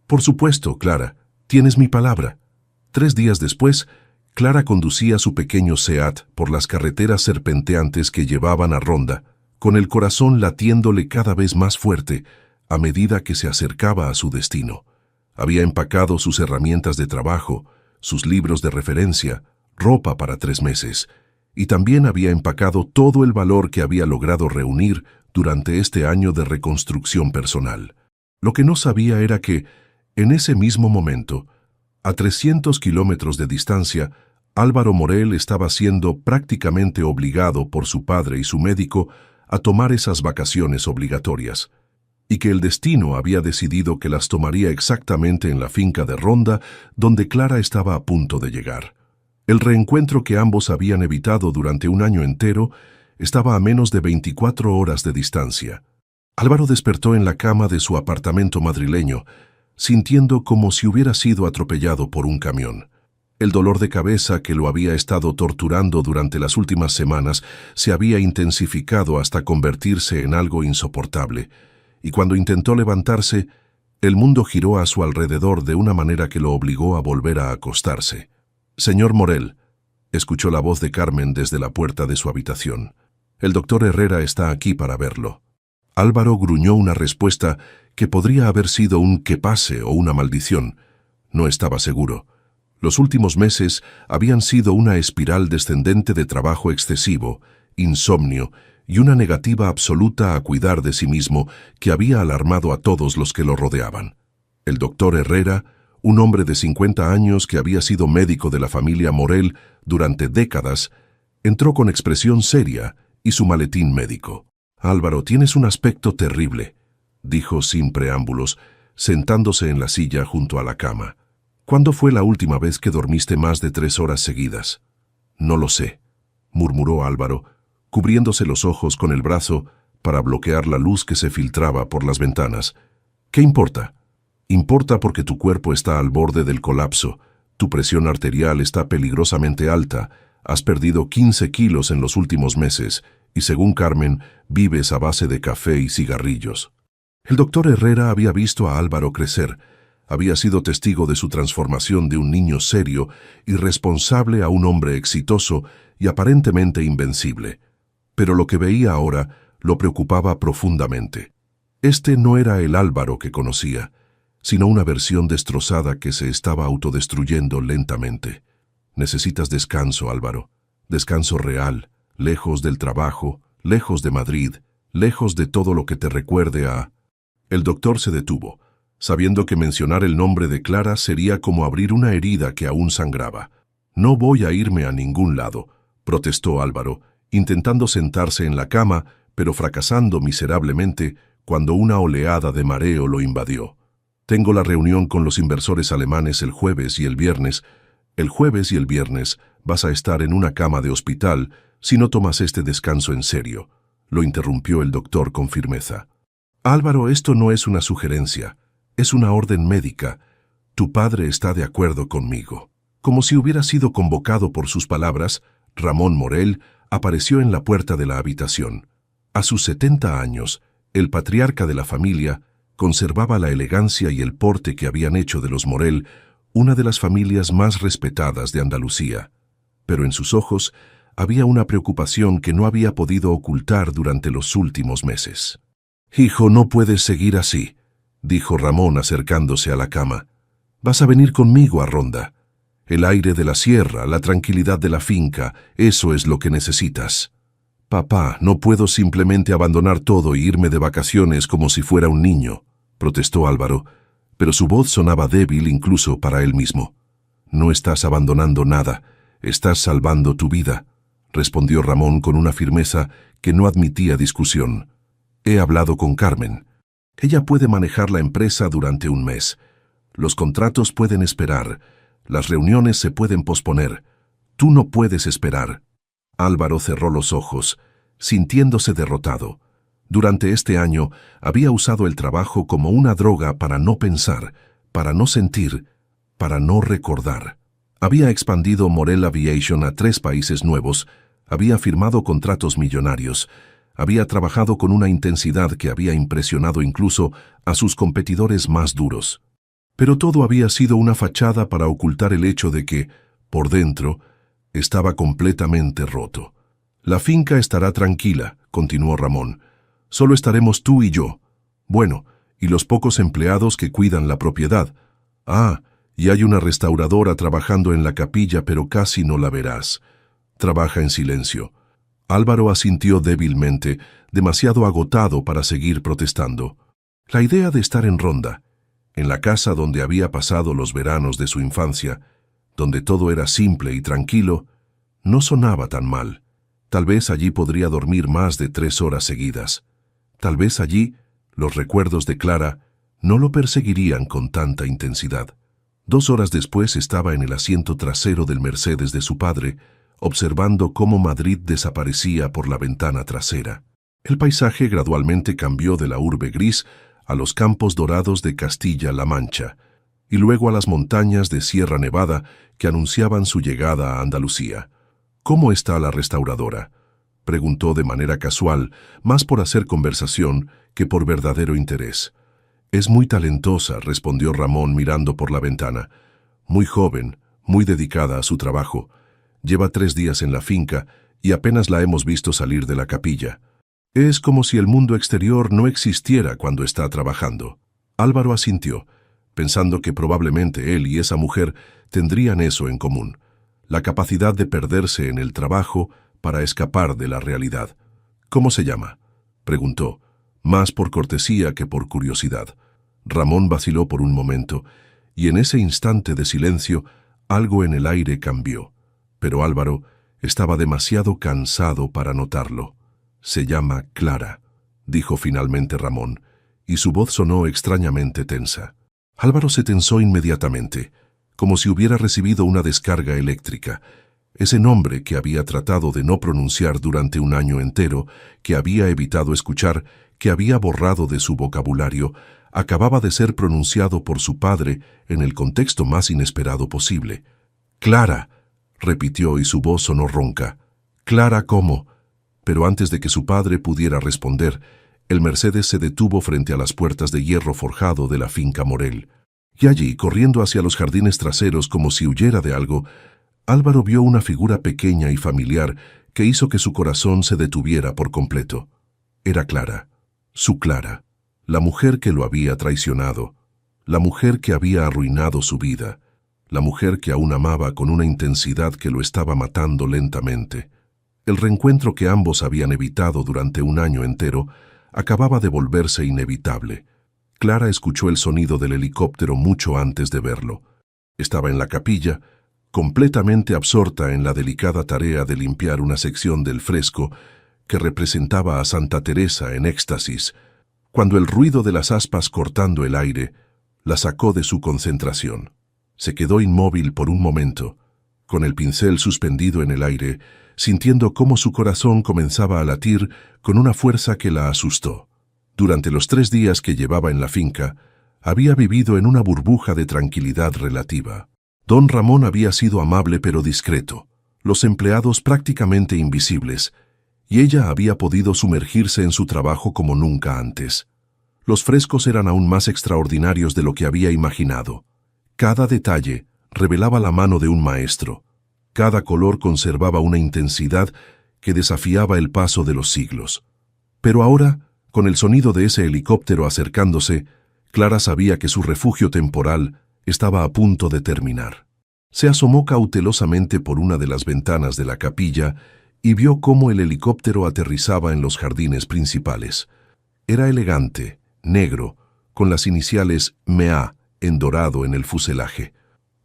«Por supuesto, Clara, tienes mi palabra». 3 días después, Clara conducía su pequeño Seat por las carreteras serpenteantes que llevaban a Ronda, con el corazón latiéndole cada vez más fuerte a medida que se acercaba a su destino. Había empacado sus herramientas de trabajo, sus libros de referencia, ropa para 3 meses, y también había empacado todo el valor que había logrado reunir durante este año de reconstrucción personal. Lo que no sabía era que, en ese mismo momento, a 300 kilómetros de distancia, Álvaro Morel estaba siendo prácticamente obligado por su padre y su médico a tomar esas vacaciones obligatorias, y que el destino había decidido que las tomaría exactamente en la finca de Ronda, donde Clara estaba a punto de llegar. El reencuentro que ambos habían evitado durante un año entero estaba a menos de 24 horas de distancia. Álvaro despertó en la cama de su apartamento madrileño, sintiendo como si hubiera sido atropellado por un camión. El dolor de cabeza que lo había estado torturando durante las últimas semanas se había intensificado hasta convertirse en algo insoportable, y cuando intentó levantarse, el mundo giró a su alrededor de una manera que lo obligó a volver a acostarse. «Señor Morel», escuchó la voz de Carmen desde la puerta de su habitación. «El doctor Herrera está aquí para verlo». Álvaro gruñó una respuesta que podría haber sido un «que pase» o una maldición, No estaba seguro. Los últimos meses habían sido una espiral descendente de trabajo excesivo, insomnio y una negativa absoluta a cuidar de sí mismo que había alarmado a todos los que lo rodeaban. El doctor Herrera, un hombre de 50 años que había sido médico de la familia Morel durante décadas, entró con expresión seria y su maletín médico. «Álvaro, tienes un aspecto terrible», dijo sin preámbulos, sentándose en la silla junto a la cama. «¿Cuándo fue la última vez que dormiste más de 3 horas seguidas?» «No lo sé», murmuró Álvaro, cubriéndose los ojos con el brazo para bloquear la luz que se filtraba por las ventanas. «¿Qué importa?» «Importa porque tu cuerpo está al borde del colapso, tu presión arterial está peligrosamente alta, has perdido 15 kilos en los últimos meses y, según Carmen, vives a base de café y cigarrillos». El doctor Herrera había visto a Álvaro crecer, había sido testigo de su transformación de un niño serio y responsable a un hombre exitoso y aparentemente invencible. Pero lo que veía ahora lo preocupaba profundamente. Este no era el Álvaro que conocía, sino una versión destrozada que se estaba autodestruyendo lentamente. «Necesitas descanso, Álvaro. Descanso real, lejos del trabajo, lejos de Madrid, lejos de todo lo que te recuerde a...» El doctor se detuvo, sabiendo que mencionar el nombre de Clara sería como abrir una herida que aún sangraba. «No voy a irme a ningún lado», protestó Álvaro, intentando sentarse en la cama, pero fracasando miserablemente cuando una oleada de mareo lo invadió. «Tengo la reunión con los inversores alemanes el jueves y el viernes. El jueves y el viernes vas a estar en una cama de hospital si no tomas este descanso en serio», lo interrumpió el doctor con firmeza. «Álvaro, esto no es una sugerencia, es una orden médica. Tu padre está de acuerdo conmigo». Como si hubiera sido convocado por sus palabras, Ramón Morel apareció en la puerta de la habitación. A sus 70 años, el patriarca de la familia conservaba la elegancia y el porte que habían hecho de los Morel una de las familias más respetadas de Andalucía. Pero en sus ojos había una preocupación que no había podido ocultar durante los últimos meses. «Hijo, no puedes seguir así», dijo Ramón acercándose a la cama. «Vas a venir conmigo a Ronda. El aire de la sierra, la tranquilidad de la finca, eso es lo que necesitas». «Papá, no puedo simplemente abandonar todo e irme de vacaciones como si fuera un niño», protestó Álvaro, pero su voz sonaba débil incluso para él mismo. «No estás abandonando nada, estás salvando tu vida», respondió Ramón con una firmeza que no admitía discusión. «He hablado con Carmen. Ella puede manejar la empresa durante un mes. Los contratos pueden esperar. Las reuniones se pueden posponer. Tú no puedes esperar». Álvaro cerró los ojos, sintiéndose derrotado. Durante este año había usado el trabajo como una droga para no pensar, para no sentir, para no recordar. Había expandido Morel Aviation a 3 países nuevos, había firmado contratos millonarios, había trabajado con una intensidad que había impresionado incluso a sus competidores más duros. Pero todo había sido una fachada para ocultar el hecho de que, por dentro, estaba completamente roto. «La finca estará tranquila», continuó Ramón. «Solo estaremos tú y yo. Bueno, y los pocos empleados que cuidan la propiedad. Ah, y hay una restauradora trabajando en la capilla, pero casi no la verás. Trabaja en silencio». Álvaro asintió débilmente, demasiado agotado para seguir protestando. La idea de estar en Ronda, en la casa donde había pasado los veranos de su infancia, donde todo era simple y tranquilo, no sonaba tan mal. Tal vez allí podría dormir más de 3 horas seguidas. Tal vez allí los recuerdos de Clara no lo perseguirían con tanta intensidad. 2 horas después estaba en el asiento trasero del Mercedes de su padre, observando cómo Madrid desaparecía por la ventana trasera. El paisaje gradualmente cambió de la urbe gris a los campos dorados de Castilla-La Mancha, y luego a las montañas de Sierra Nevada que anunciaban su llegada a Andalucía. «¿Cómo está la restauradora?», preguntó de manera casual, más por hacer conversación que por verdadero interés. «Es muy talentosa», respondió Ramón mirando por la ventana. «Muy joven, muy dedicada a su trabajo. Lleva 3 días en la finca y apenas la hemos visto salir de la capilla. Es como si el mundo exterior no existiera cuando está trabajando». Álvaro asintió, pensando que probablemente él y esa mujer tendrían eso en común, la capacidad de perderse en el trabajo para escapar de la realidad. «¿Cómo se llama?», preguntó, más por cortesía que por curiosidad. Ramón vaciló por un momento, y en ese instante de silencio algo en el aire cambió. Pero Álvaro estaba demasiado cansado para notarlo. «Se llama Clara», dijo finalmente Ramón, y su voz sonó extrañamente tensa. Álvaro se tensó inmediatamente, como si hubiera recibido una descarga eléctrica. Ese nombre que había tratado de no pronunciar durante un año entero, que había evitado escuchar, que había borrado de su vocabulario, acababa de ser pronunciado por su padre en el contexto más inesperado posible. «Clara», repitió y su voz sonó ronca. «¿Clara cómo?». Pero antes de que su padre pudiera responder, el Mercedes se detuvo frente a las puertas de hierro forjado de la finca Morel. Y allí, corriendo hacia los jardines traseros como si huyera de algo, Álvaro vio una figura pequeña y familiar que hizo que su corazón se detuviera por completo. Era Clara, su Clara, la mujer que lo había traicionado, la mujer que había arruinado su vida, la mujer que aún amaba con una intensidad que lo estaba matando lentamente. El reencuentro que ambos habían evitado durante un año entero acababa de volverse inevitable. Clara escuchó el sonido del helicóptero mucho antes de verlo. Estaba en la capilla, completamente absorta en la delicada tarea de limpiar una sección del fresco que representaba a Santa Teresa en éxtasis, cuando el ruido de las aspas cortando el aire la sacó de su concentración. Se quedó inmóvil por un momento, con el pincel suspendido en el aire, sintiendo cómo su corazón comenzaba a latir con una fuerza que la asustó. Durante los 3 días que llevaba en la finca, había vivido en una burbuja de tranquilidad relativa. Don Ramón había sido amable pero discreto, los empleados prácticamente invisibles, y ella había podido sumergirse en su trabajo como nunca antes. Los frescos eran aún más extraordinarios de lo que había imaginado. Cada detalle revelaba la mano de un maestro. Cada color conservaba una intensidad que desafiaba el paso de los siglos. Pero ahora, con el sonido de ese helicóptero acercándose, Clara sabía que su refugio temporal estaba a punto de terminar. Se asomó cautelosamente por una de las ventanas de la capilla y vio cómo el helicóptero aterrizaba en los jardines principales. Era elegante, negro, con las iniciales MEA en dorado en el fuselaje.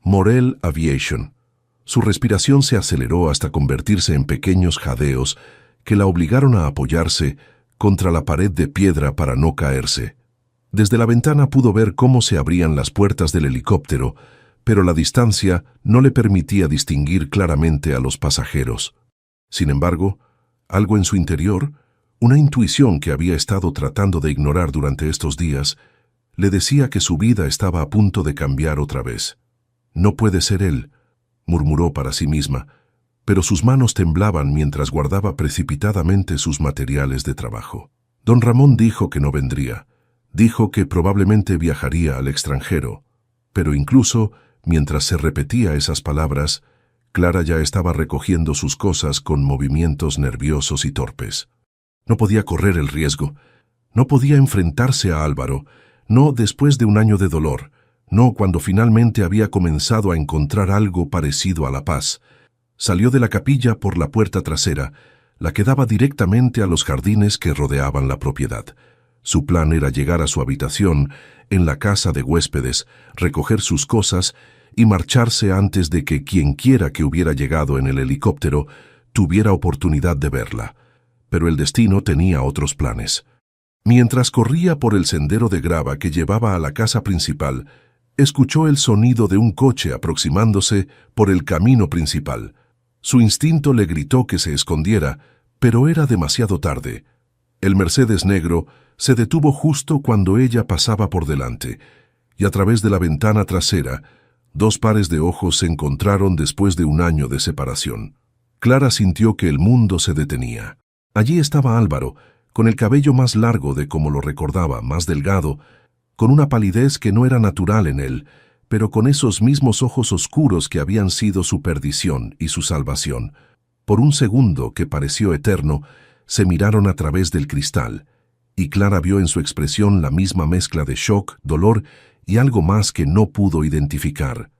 Morel Aviation. Su respiración se aceleró hasta convertirse en pequeños jadeos que la obligaron a apoyarse contra la pared de piedra para no caerse. Desde la ventana pudo ver cómo se abrían las puertas del helicóptero, pero la distancia no le permitía distinguir claramente a los pasajeros. Sin embargo, algo en su interior, una intuición que había estado tratando de ignorar durante estos días, le decía que su vida estaba a punto de cambiar otra vez. «No puede ser él», murmuró para sí misma, pero sus manos temblaban mientras guardaba precipitadamente sus materiales de trabajo. Don Ramón dijo que no vendría. Dijo que probablemente viajaría al extranjero, pero incluso, mientras se repetía esas palabras, Clara ya estaba recogiendo sus cosas con movimientos nerviosos y torpes. No podía correr el riesgo, no podía enfrentarse a Álvaro, no después de un año de dolor, no cuando finalmente había comenzado a encontrar algo parecido a la paz. Salió de la capilla por la puerta trasera, la que daba directamente a los jardines que rodeaban la propiedad. Su plan era llegar a su habitación en la casa de huéspedes, recoger sus cosas y marcharse antes de que quienquiera que hubiera llegado en el helicóptero tuviera oportunidad de verla. Pero el destino tenía otros planes. Mientras corría por el sendero de grava que llevaba a la casa principal, escuchó el sonido de un coche aproximándose por el camino principal. Su instinto le gritó que se escondiera, pero era demasiado tarde. El Mercedes negro se detuvo justo cuando ella pasaba por delante, y a través de la ventana trasera, 2 pares de ojos se encontraron después de un año de separación. Clara sintió que el mundo se detenía. Allí estaba Álvaro, con el cabello más largo de como lo recordaba, más delgado, con una palidez que no era natural en él, pero con esos mismos ojos oscuros que habían sido su perdición y su salvación. Por un segundo, que pareció eterno, se miraron a través del cristal, y Clara vio en su expresión la misma mezcla de shock, dolor y algo más que no pudo identificar.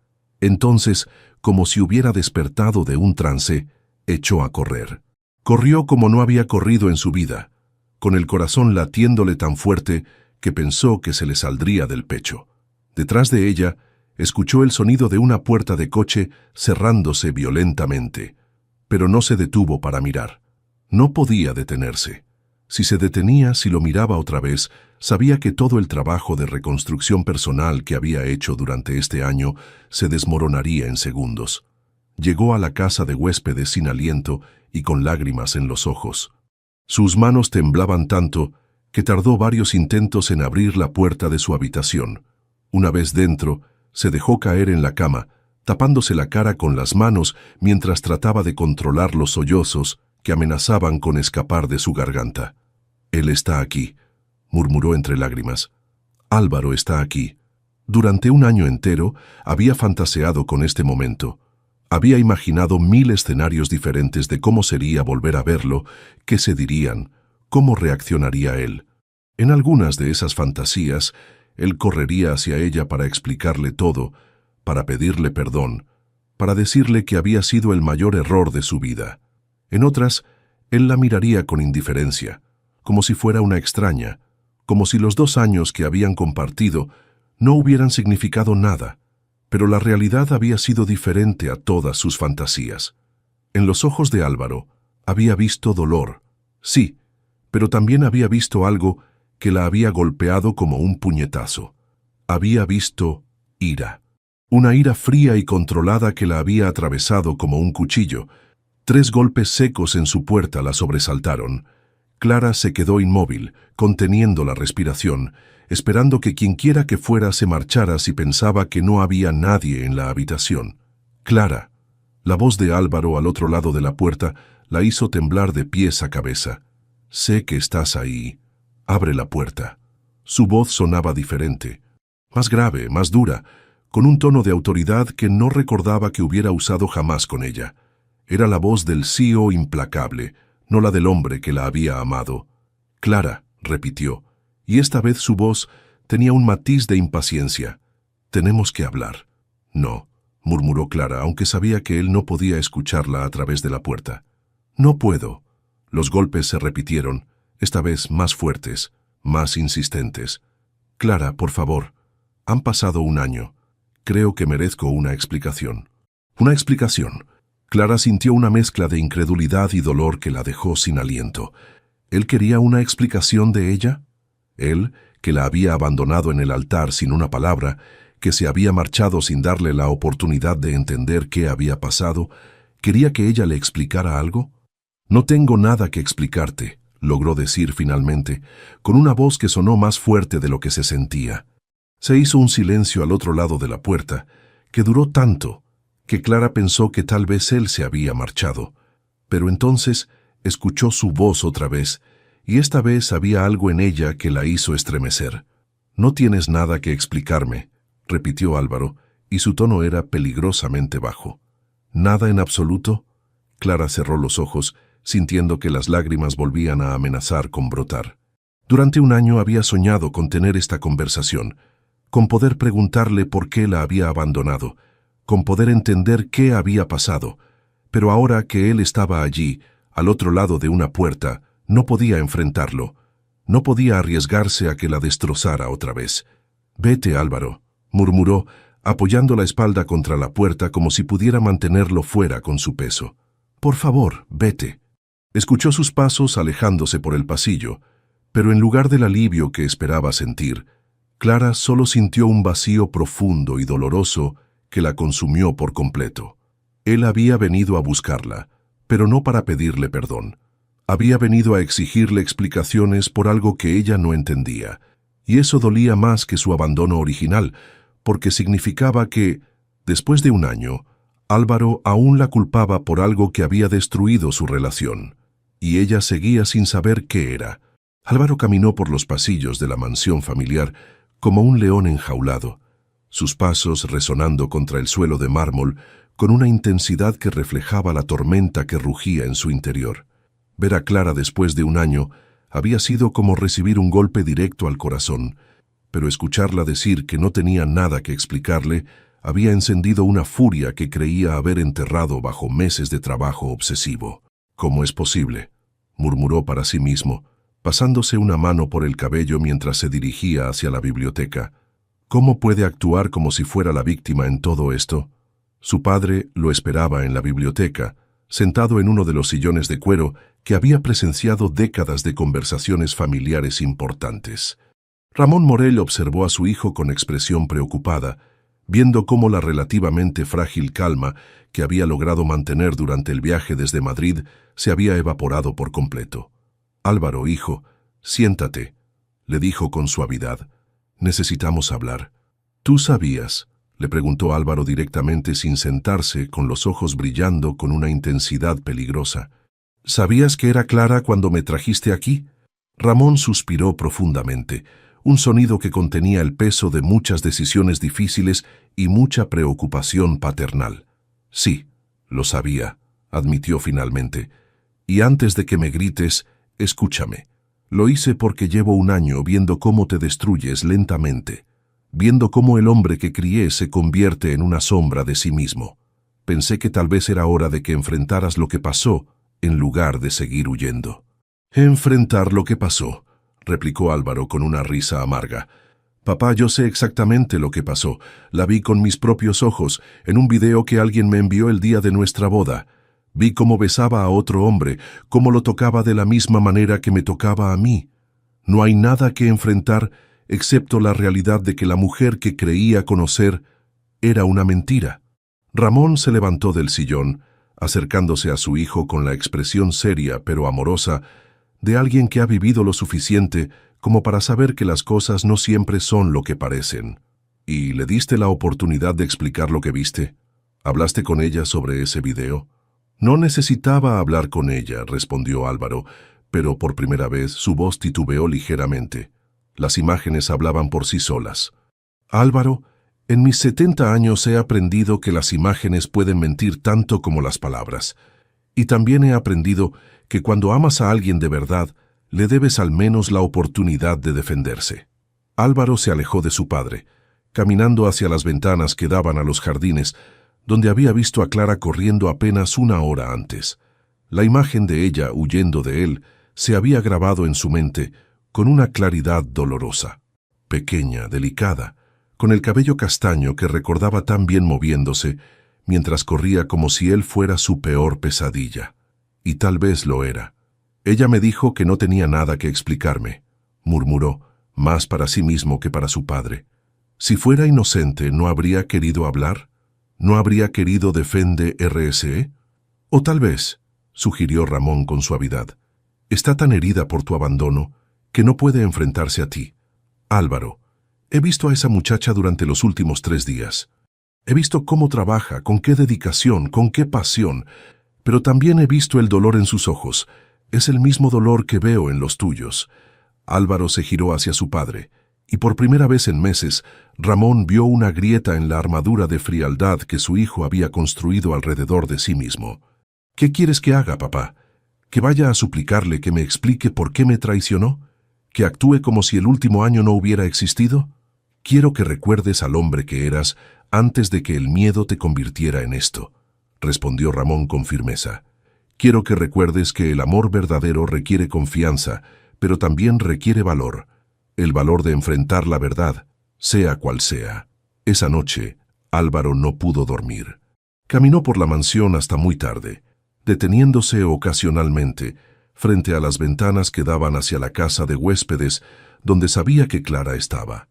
Entonces, como si hubiera despertado de un trance, echó a correr. Corrió como no había corrido en su vida, con el corazón latiéndole tan fuerte que pensó que se le saldría del pecho. Detrás de ella, escuchó el sonido de una puerta de coche cerrándose violentamente, pero no se detuvo para mirar. No podía detenerse. Si se detenía, si lo miraba otra vez, sabía que todo el trabajo de reconstrucción personal que había hecho durante este año se desmoronaría en segundos. Llegó a la casa de huéspedes sin aliento y con lágrimas en los ojos. Sus manos temblaban tanto que tardó varios intentos en abrir la puerta de su habitación. Una vez dentro, se dejó caer en la cama, tapándose la cara con las manos mientras trataba de controlar los sollozos que amenazaban con escapar de su garganta. «Él está aquí», murmuró entre lágrimas. «Álvaro está aquí». Durante un año entero había fantaseado con este momento. Había imaginado 1000 escenarios diferentes de cómo sería volver a verlo, qué se dirían, cómo reaccionaría él. En algunas de esas fantasías, él correría hacia ella para explicarle todo, para pedirle perdón, para decirle que había sido el mayor error de su vida. En otras, él la miraría con indiferencia, como si fuera una extraña, como si los 2 años que habían compartido no hubieran significado nada, pero la realidad había sido diferente a todas sus fantasías. En los ojos de Álvaro había visto dolor, sí, pero también había visto algo que la había golpeado como un puñetazo. Había visto ira. Una ira fría y controlada que la había atravesado como un cuchillo. 3 golpes secos en su puerta la sobresaltaron. Clara se quedó inmóvil, conteniendo la respiración, esperando que quienquiera que fuera se marchara si pensaba que no había nadie en la habitación. «Clara». La voz de Álvaro al otro lado de la puerta la hizo temblar de pies a cabeza. «Sé que estás ahí. Abre la puerta». Su voz sonaba diferente, más grave, más dura, con un tono de autoridad que no recordaba que hubiera usado jamás con ella. Era la voz del CEO implacable, no la del hombre que la había amado. «Clara», repitió, y esta vez su voz tenía un matiz de impaciencia. «Tenemos que hablar». «No», murmuró Clara, aunque sabía que él no podía escucharla a través de la puerta. «No puedo». Los golpes se repitieron, esta vez más fuertes, más insistentes. «Clara, por favor. Han pasado 1 año. Creo que merezco una explicación». «Una explicación». Clara sintió una mezcla de incredulidad y dolor que la dejó sin aliento. ¿Él quería una explicación de ella? Él, que la había abandonado en el altar sin una palabra, que se había marchado sin darle la oportunidad de entender qué había pasado, ¿quería que ella le explicara algo? «No tengo nada que explicarte», logró decir finalmente, con una voz que sonó más fuerte de lo que se sentía. Se hizo un silencio al otro lado de la puerta, que duró tanto que Clara pensó que tal vez él se había marchado. Pero entonces escuchó su voz otra vez, y esta vez había algo en ella que la hizo estremecer. «No tienes nada que explicarme», repitió Álvaro, y su tono era peligrosamente bajo. «¿Nada en absoluto?» Clara cerró los ojos, sintiendo que las lágrimas volvían a amenazar con brotar. Durante 1 año había soñado con tener esta conversación, con poder preguntarle por qué la había abandonado, con poder entender qué había pasado, pero ahora que él estaba allí, al otro lado de una puerta, no podía enfrentarlo, no podía arriesgarse a que la destrozara otra vez. «Vete, Álvaro», murmuró, apoyando la espalda contra la puerta como si pudiera mantenerlo fuera con su peso. «Por favor, vete». Escuchó sus pasos alejándose por el pasillo, pero en lugar del alivio que esperaba sentir, Clara solo sintió un vacío profundo y doloroso que la consumió por completo. Él había venido a buscarla, pero no para pedirle perdón. Había venido a exigirle explicaciones por algo que ella no entendía, y eso dolía más que su abandono original, porque significaba que, después de 1 año, Álvaro aún la culpaba por algo que había destruido su relación, y ella seguía sin saber qué era. Álvaro caminó por los pasillos de la mansión familiar como un león enjaulado, sus pasos resonando contra el suelo de mármol con una intensidad que reflejaba la tormenta que rugía en su interior. Ver a Clara después de 1 año había sido como recibir un golpe directo al corazón, pero escucharla decir que no tenía nada que explicarle había encendido una furia que creía haber enterrado bajo meses de trabajo obsesivo. «¿Cómo es posible?», murmuró para sí mismo, pasándose una mano por el cabello mientras se dirigía hacia la biblioteca. ¿Cómo puede actuar como si fuera la víctima en todo esto? Su padre lo esperaba en la biblioteca, sentado en uno de los sillones de cuero que había presenciado décadas de conversaciones familiares importantes. Ramón Morell observó a su hijo con expresión preocupada, viendo cómo la relativamente frágil calma que había logrado mantener durante el viaje desde Madrid se había evaporado por completo. «Álvaro, hijo, siéntate», le dijo con suavidad. «Necesitamos hablar». «¿Tú sabías?», le preguntó Álvaro directamente sin sentarse, con los ojos brillando con una intensidad peligrosa. «¿Sabías que era Clara cuando me trajiste aquí?». Ramón suspiró profundamente, un sonido que contenía el peso de muchas decisiones difíciles y mucha preocupación paternal. «Sí, lo sabía», admitió finalmente. «Y antes de que me grites, escúchame. Lo hice porque llevo un año viendo cómo te destruyes lentamente, viendo cómo el hombre que crié se convierte en una sombra de sí mismo. Pensé que tal vez era hora de que enfrentaras lo que pasó, en lugar de seguir huyendo». «Enfrentar lo que pasó», replicó Álvaro con una risa amarga. «Papá, yo sé exactamente lo que pasó. La vi con mis propios ojos, en un video que alguien me envió el día de nuestra boda. Vi cómo besaba a otro hombre, cómo lo tocaba de la misma manera que me tocaba a mí. No hay nada que enfrentar excepto la realidad de que la mujer que creía conocer era una mentira». Ramón se levantó del sillón, acercándose a su hijo con la expresión seria pero amorosa de alguien que ha vivido lo suficiente como para saber que las cosas no siempre son lo que parecen. «¿Y le diste la oportunidad de explicar lo que viste? ¿Hablaste con ella sobre ese video?» «No necesitaba hablar con ella», respondió Álvaro, pero por primera vez su voz titubeó ligeramente. Las imágenes hablaban por sí solas. «Álvaro, en mis 70 años he aprendido que las imágenes pueden mentir tanto como las palabras. Y también he aprendido que cuando amas a alguien de verdad, le debes al menos la oportunidad de defenderse». Álvaro se alejó de su padre, caminando hacia las ventanas que daban a los jardines, donde había visto a Clara corriendo apenas una hora antes. La imagen de ella huyendo de él se había grabado en su mente con una claridad dolorosa. Pequeña, delicada, con el cabello castaño que recordaba tan bien moviéndose, mientras corría como si él fuera su peor pesadilla. Y tal vez lo era. «Ella me dijo que no tenía nada que explicarme», murmuró, más para sí mismo que para su padre. «Si fuera inocente, ¿no habría querido hablar? ¿No habría querido defender RSE? O tal vez», sugirió Ramón con suavidad, «está tan herida por tu abandono que no puede enfrentarse a ti. Álvaro, he visto a esa muchacha durante los últimos 3 días. He visto cómo trabaja, con qué dedicación, con qué pasión, pero también he visto el dolor en sus ojos. Es el mismo dolor que veo en los tuyos». Álvaro se giró hacia su padre, y por primera vez en meses, Ramón vio una grieta en la armadura de frialdad que su hijo había construido alrededor de sí mismo. «¿Qué quieres que haga, papá? ¿Que vaya a suplicarle que me explique por qué me traicionó? ¿Que actúe como si el último año no hubiera existido? Quiero que recuerdes al hombre que eras antes de que el miedo te convirtiera en esto», respondió Ramón con firmeza. «Quiero que recuerdes que el amor verdadero requiere confianza, pero también requiere valor. El valor de enfrentar la verdad, sea cual sea». Esa noche, Álvaro no pudo dormir. Caminó por la mansión hasta muy tarde, deteniéndose ocasionalmente frente a las ventanas que daban hacia la casa de huéspedes, donde sabía que Clara estaba.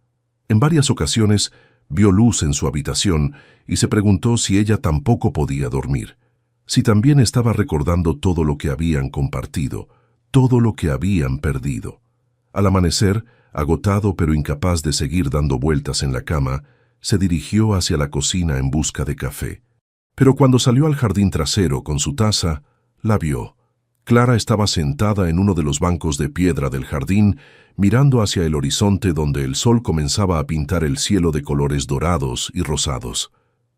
En varias ocasiones vio luz en su habitación y se preguntó si ella tampoco podía dormir, si también estaba recordando todo lo que habían compartido, todo lo que habían perdido. Al amanecer, agotado pero incapaz de seguir dando vueltas en la cama, se dirigió hacia la cocina en busca de café. Pero cuando salió al jardín trasero con su taza, la vio. Clara estaba sentada en uno de los bancos de piedra del jardín, mirando hacia el horizonte donde el sol comenzaba a pintar el cielo de colores dorados y rosados.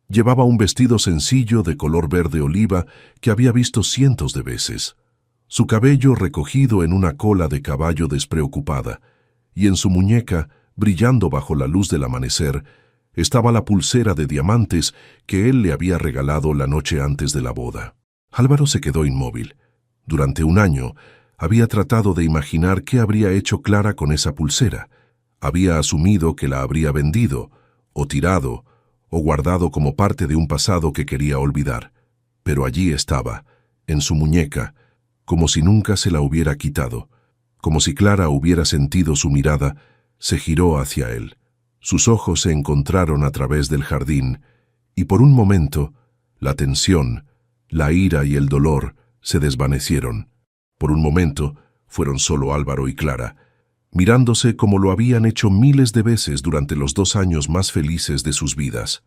Llevaba un vestido sencillo de color verde oliva que había visto cientos de veces. Su cabello recogido en una cola de caballo despreocupada, y en su muñeca Brillando bajo la luz del amanecer, estaba la pulsera de diamantes que él le había regalado la noche antes de la boda. Álvaro se quedó inmóvil. Durante un año, había tratado de imaginar qué habría hecho Clara con esa pulsera. Había asumido que la habría vendido, o tirado, o guardado como parte de un pasado que quería olvidar. Pero allí estaba, en su muñeca, como si nunca se la hubiera quitado. Como si Clara hubiera sentido su mirada, se giró hacia él. Sus ojos se encontraron a través del jardín, y por un momento, la tensión, la ira y el dolor se desvanecieron. Por un momento, fueron solo Álvaro y Clara, mirándose como lo habían hecho miles de veces durante los 2 años más felices de sus vidas.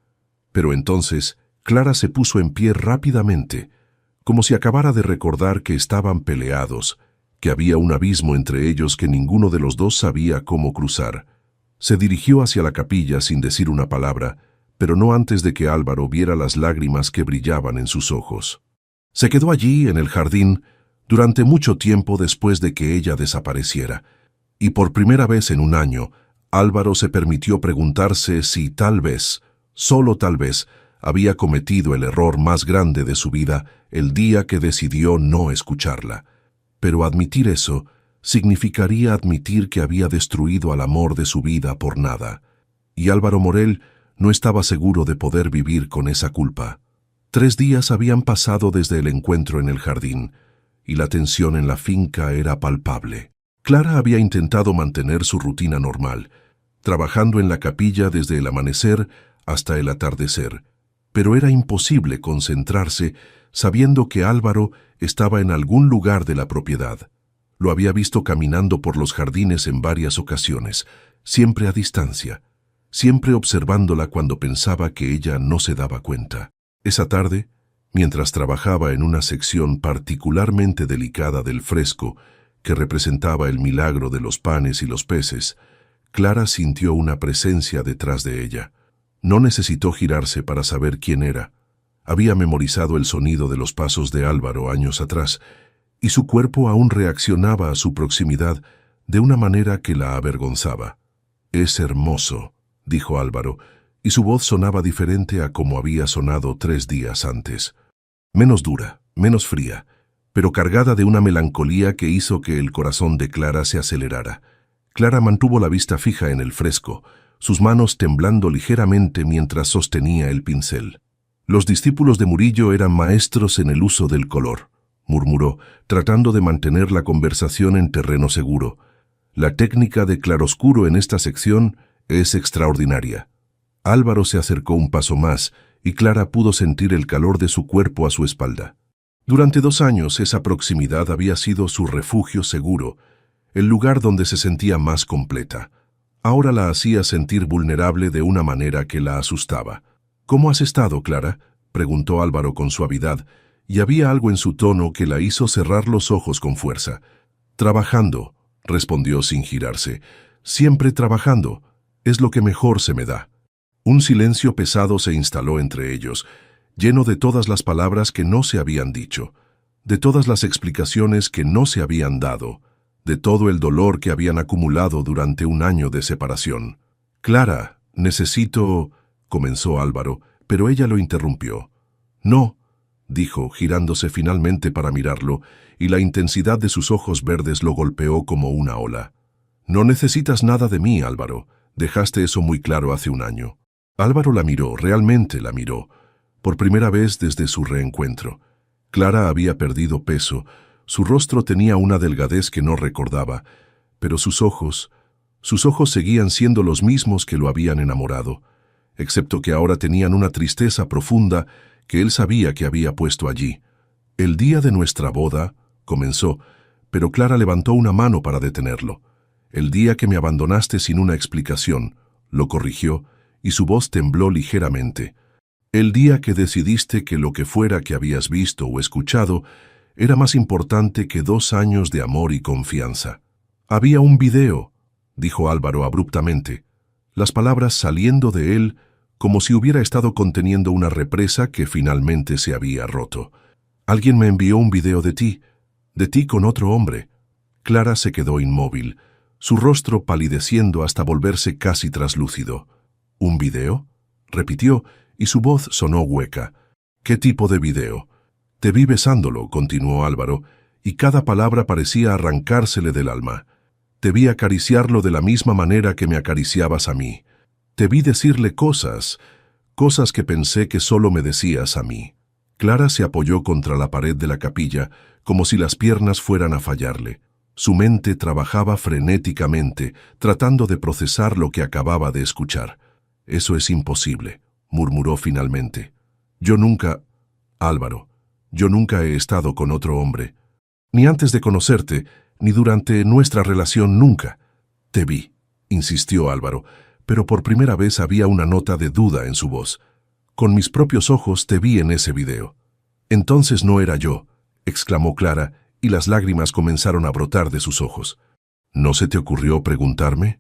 Pero entonces, Clara se puso en pie rápidamente, como si acabara de recordar que estaban peleados, que había un abismo entre ellos que ninguno de los dos sabía cómo cruzar. Se dirigió hacia la capilla sin decir una palabra, pero no antes de que Álvaro viera las lágrimas que brillaban en sus ojos. Se quedó allí, en el jardín, durante mucho tiempo después de que ella desapareciera, y por primera vez en un año, Álvaro se permitió preguntarse si tal vez, solo tal vez, había cometido el error más grande de su vida el día que decidió no escucharla. Pero admitir eso significaría admitir que había destruido al amor de su vida por nada, y Álvaro Morel no estaba seguro de poder vivir con esa culpa. 3 días habían pasado desde el encuentro en el jardín, y la tensión en la finca era palpable. Clara había intentado mantener su rutina normal, trabajando en la capilla desde el amanecer hasta el atardecer, pero era imposible concentrarse sabiendo que Álvaro estaba en algún lugar de la propiedad. Lo había visto caminando por los jardines en varias ocasiones, siempre a distancia, siempre observándola cuando pensaba que ella no se daba cuenta. Esa tarde, mientras trabajaba en una sección particularmente delicada del fresco que representaba el milagro de los panes y los peces, Clara sintió una presencia detrás de ella. No necesitó girarse para saber quién era. Había memorizado el sonido de los pasos de Álvaro años atrás, y su cuerpo aún reaccionaba a su proximidad de una manera que la avergonzaba. «Es hermoso», dijo Álvaro, y su voz sonaba diferente a como había sonado 3 días antes. Menos dura, menos fría, pero cargada de una melancolía que hizo que el corazón de Clara se acelerara. Clara mantuvo la vista fija en el fresco, sus manos temblando ligeramente mientras sostenía el pincel. «Los discípulos de Murillo eran maestros en el uso del color», murmuró, tratando de mantener la conversación en terreno seguro. «La técnica de claroscuro en esta sección es extraordinaria». Álvaro se acercó un paso más y Clara pudo sentir el calor de su cuerpo a su espalda. Durante 2 años esa proximidad había sido su refugio seguro, el lugar donde se sentía más completa. Ahora la hacía sentir vulnerable de una manera que la asustaba. «¿Cómo has estado, Clara?», preguntó Álvaro con suavidad, y había algo en su tono que la hizo cerrar los ojos con fuerza. «Trabajando», respondió sin girarse. «Siempre trabajando. Es lo que mejor se me da». Un silencio pesado se instaló entre ellos, lleno de todas las palabras que no se habían dicho, de todas las explicaciones que no se habían dado, de todo el dolor que habían acumulado durante un año de separación. «Clara, necesito...», comenzó Álvaro, pero ella lo interrumpió. «No», dijo, girándose finalmente para mirarlo, y la intensidad de sus ojos verdes lo golpeó como una ola. «No necesitas nada de mí, Álvaro. Dejaste eso muy claro hace un año». Álvaro la miró, realmente la miró, por primera vez desde su reencuentro. Clara había perdido peso, su rostro tenía una delgadez que no recordaba, pero sus ojos seguían siendo los mismos que lo habían enamorado, excepto que ahora tenían una tristeza profunda que él sabía que había puesto allí. «El día de nuestra boda», comenzó, pero Clara levantó una mano para detenerlo. «El día que me abandonaste sin una explicación», lo corrigió, y su voz tembló ligeramente. «El día que decidiste que lo que fuera que habías visto o escuchado era más importante que 2 años de amor y confianza». «Había un video», dijo Álvaro abruptamente, las palabras saliendo de él como si hubiera estado conteniendo una represa que finalmente se había roto. «Alguien me envió un video de ti con otro hombre». Clara se quedó inmóvil. su rostro palideciendo hasta volverse casi traslúcido. ¿Un video?, repitió, y su voz sonó hueca. ¿Qué tipo de video? Te vi besándolo, continuó Álvaro, y cada palabra parecía arrancársele del alma. Te vi acariciarlo de la misma manera que me acariciabas a mí. Te vi decirle cosas que pensé que solo me decías a mí. Clara se apoyó contra la pared de la capilla, como si las piernas fueran a fallarle. Su mente trabajaba frenéticamente, tratando de procesar lo que acababa de escuchar. «Eso es imposible», murmuró finalmente. Álvaro, yo nunca he estado con otro hombre. Ni antes de conocerte, ni durante nuestra relación nunca. Te vi», insistió Álvaro, pero por primera vez había una nota de duda en su voz. «Con mis propios ojos te vi en ese video». «Entonces no era yo», exclamó Clara, y las lágrimas comenzaron a brotar de sus ojos. «¿No se te ocurrió preguntarme?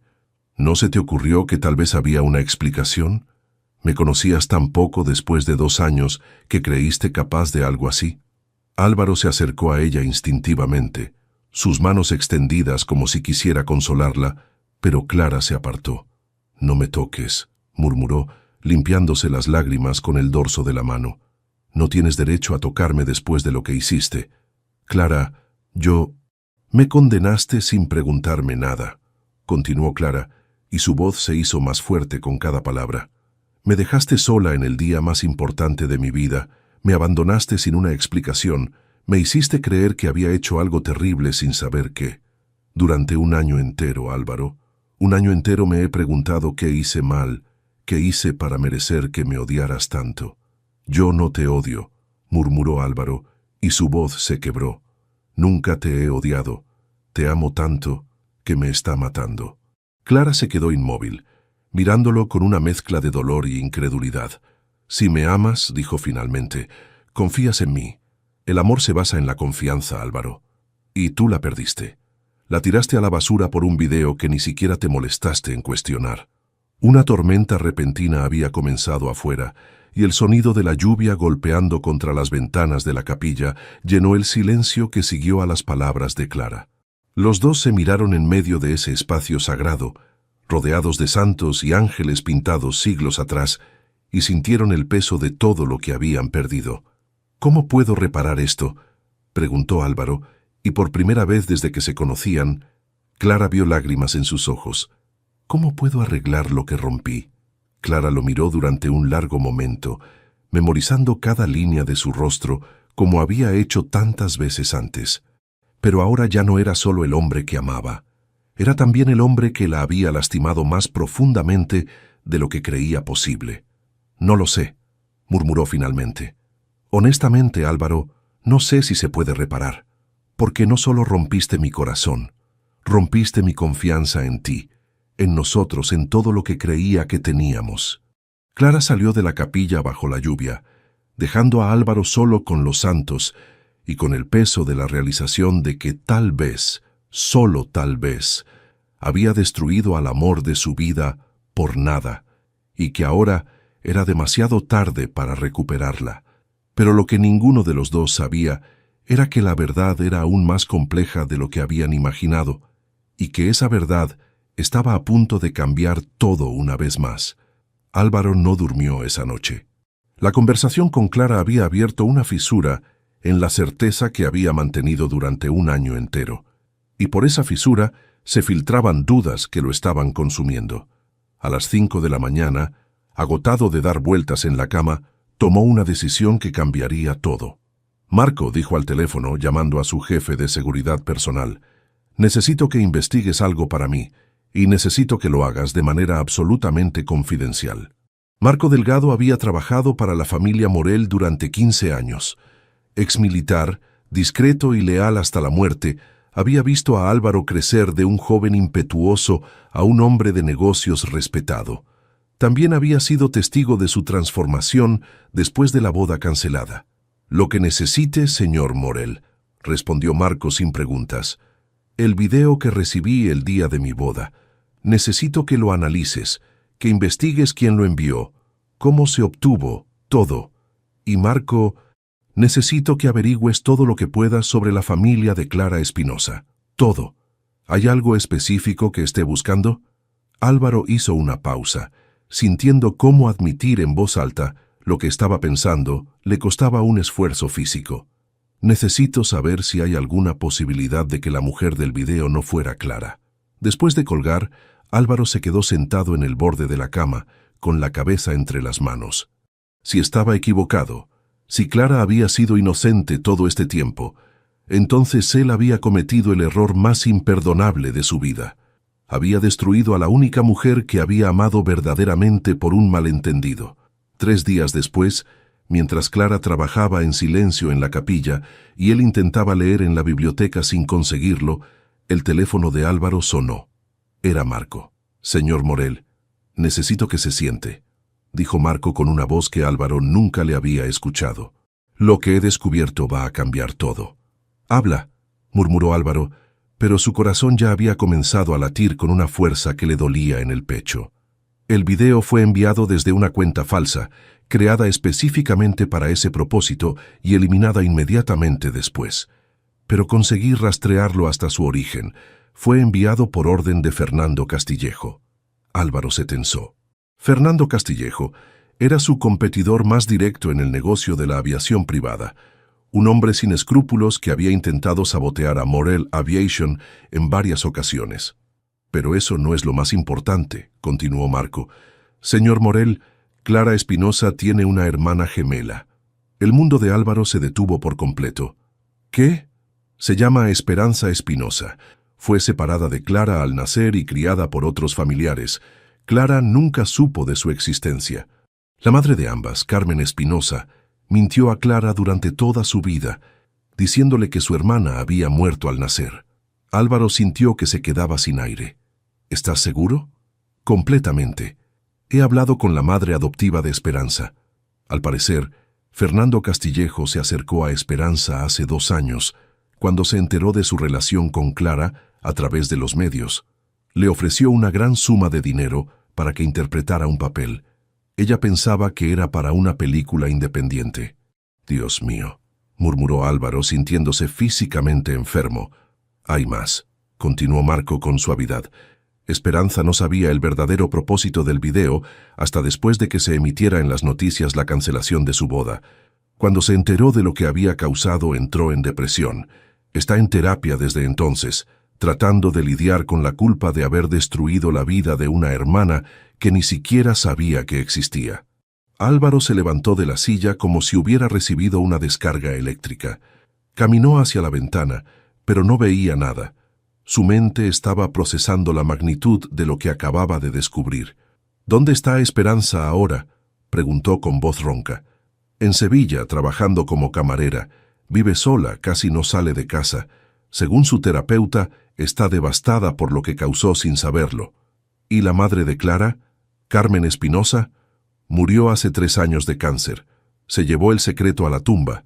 ¿No se te ocurrió que tal vez había una explicación? ¿Me conocías tan poco después de 2 años que creíste capaz de algo así?» Álvaro se acercó a ella instintivamente, sus manos extendidas como si quisiera consolarla, pero Clara se apartó. «No me toques», murmuró, limpiándose las lágrimas con el dorso de la mano. «No tienes derecho a tocarme después de lo que hiciste. Clara, me condenaste sin preguntarme nada», continuó Clara, y su voz se hizo más fuerte con cada palabra. «Me dejaste sola en el día más importante de mi vida, me abandonaste sin una explicación, me hiciste creer que había hecho algo terrible sin saber qué. Durante 1 año entero, Álvaro, 1 año entero me he preguntado qué hice mal, qué hice para merecer que me odiaras tanto». «Yo no te odio», murmuró Álvaro, y su voz se quebró. «Nunca te he odiado. Te amo tanto que me está matando». Clara se quedó inmóvil, mirándolo con una mezcla de dolor y incredulidad. «Si me amas», dijo finalmente, «confías en mí. El amor se basa en la confianza, Álvaro. Y tú la perdiste. La tiraste a la basura por un video que ni siquiera te molestaste en cuestionar». Una tormenta repentina había comenzado afuera, y el sonido de la lluvia golpeando contra las ventanas de la capilla llenó el silencio que siguió a las palabras de Clara. Los dos se miraron en medio de ese espacio sagrado, rodeados de santos y ángeles pintados siglos atrás, y sintieron el peso de todo lo que habían perdido. «¿Cómo puedo reparar esto?», preguntó Álvaro, y por primera vez desde que se conocían, Clara vio lágrimas en sus ojos. «¿Cómo puedo arreglar lo que rompí?». Clara lo miró durante un largo momento, memorizando cada línea de su rostro como había hecho tantas veces antes. Pero ahora ya no era solo el hombre que amaba. Era también el hombre que la había lastimado más profundamente de lo que creía posible. «No lo sé», murmuró finalmente. «Honestamente, Álvaro, no sé si se puede reparar, porque no solo rompiste mi corazón, rompiste mi confianza en ti, en nosotros, en todo lo que creía que teníamos». Clara salió de la capilla bajo la lluvia, dejando a Álvaro solo con los santos y con el peso de la realización de que tal vez, solo tal vez, había destruido al amor de su vida por nada, y que ahora era demasiado tarde para recuperarla. Pero lo que ninguno de los dos sabía era que la verdad era aún más compleja de lo que habían imaginado, y que esa verdad estaba a punto de cambiar todo una vez más. Álvaro no durmió esa noche. La conversación con Clara había abierto una fisura en la certeza que había mantenido durante 1 año entero, y por esa fisura se filtraban dudas que lo estaban consumiendo. A las 5 de la mañana, agotado de dar vueltas en la cama, tomó una decisión que cambiaría todo. «Marco», dijo al teléfono, llamando a su jefe de seguridad personal, «necesito que investigues algo para mí, y necesito que lo hagas de manera absolutamente confidencial». Marco Delgado había trabajado para la familia Morel durante 15 años. Exmilitar, discreto y leal hasta la muerte, había visto a Álvaro crecer de un joven impetuoso a un hombre de negocios respetado. También había sido testigo de su transformación después de la boda cancelada. «Lo que necesite, señor Morel», respondió Marco sin preguntas. «El video que recibí el día de mi boda. Necesito que lo analices, que investigues quién lo envió, cómo se obtuvo, todo. Y Marco, necesito que averigües todo lo que puedas sobre la familia de Clara Espinosa. Todo. ¿Hay algo específico que esté buscando? Álvaro hizo una pausa, sintiendo cómo admitir en voz alta lo que estaba pensando le costaba un esfuerzo físico. Necesito saber si hay alguna posibilidad de que la mujer del video no fuera Clara. Después de colgar, Álvaro se quedó sentado en el borde de la cama, con la cabeza entre las manos. Si estaba equivocado, si Clara había sido inocente todo este tiempo, entonces él había cometido el error más imperdonable de su vida. Había destruido a la única mujer que había amado verdaderamente por un malentendido. 3 días después, mientras Clara trabajaba en silencio en la capilla y él intentaba leer en la biblioteca sin conseguirlo, el teléfono de Álvaro sonó. Era Marco. «Señor Morel, necesito que se siente», dijo Marco con una voz que Álvaro nunca le había escuchado. «Lo que he descubierto va a cambiar todo». «Habla», murmuró Álvaro, pero su corazón ya había comenzado a latir con una fuerza que le dolía en el pecho. El video fue enviado desde una cuenta falsa, creada específicamente para ese propósito y eliminada inmediatamente después. Pero conseguí rastrearlo hasta su origen. Fue enviado por orden de Fernando Castillejo. Álvaro se tensó. Fernando Castillejo era su competidor más directo en el negocio de la aviación privada, un hombre sin escrúpulos que había intentado sabotear a Morel Aviation en varias ocasiones. «Pero eso no es lo más importante», continuó Marco. «Señor Morel, Clara Espinosa tiene una hermana gemela». El mundo de Álvaro se detuvo por completo. «¿Qué?» «Se llama Esperanza Espinosa. Fue separada de Clara al nacer y criada por otros familiares. Clara nunca supo de su existencia. La madre de ambas, Carmen Espinosa, mintió a Clara durante toda su vida, diciéndole que su hermana había muerto al nacer». Álvaro sintió que se quedaba sin aire. «¿Estás seguro?» «Completamente. He hablado con la madre adoptiva de Esperanza». Al parecer, Fernando Castillejo se acercó a Esperanza hace 2 años, cuando se enteró de su relación con Clara a través de los medios. Le ofreció una gran suma de dinero para que interpretara un papel. Ella pensaba que era para una película independiente. «Dios mío», murmuró Álvaro sintiéndose físicamente enfermo. «Hay más», continuó Marco con suavidad. Esperanza no sabía el verdadero propósito del video hasta después de que se emitiera en las noticias la cancelación de su boda. Cuando se enteró de lo que había causado, entró en depresión. Está en terapia desde entonces, tratando de lidiar con la culpa de haber destruido la vida de una hermana que ni siquiera sabía que existía. Álvaro se levantó de la silla como si hubiera recibido una descarga eléctrica. Caminó hacia la ventana, pero no veía nada. Su mente estaba procesando la magnitud de lo que acababa de descubrir. «¿Dónde está Esperanza ahora?», preguntó con voz ronca. «En Sevilla, trabajando como camarera. Vive sola, casi no sale de casa. Según su terapeuta, está devastada por lo que causó sin saberlo». «¿Y la madre de Clara, Carmen Espinosa?» «Murió hace 3 años de cáncer. Se llevó el secreto a la tumba.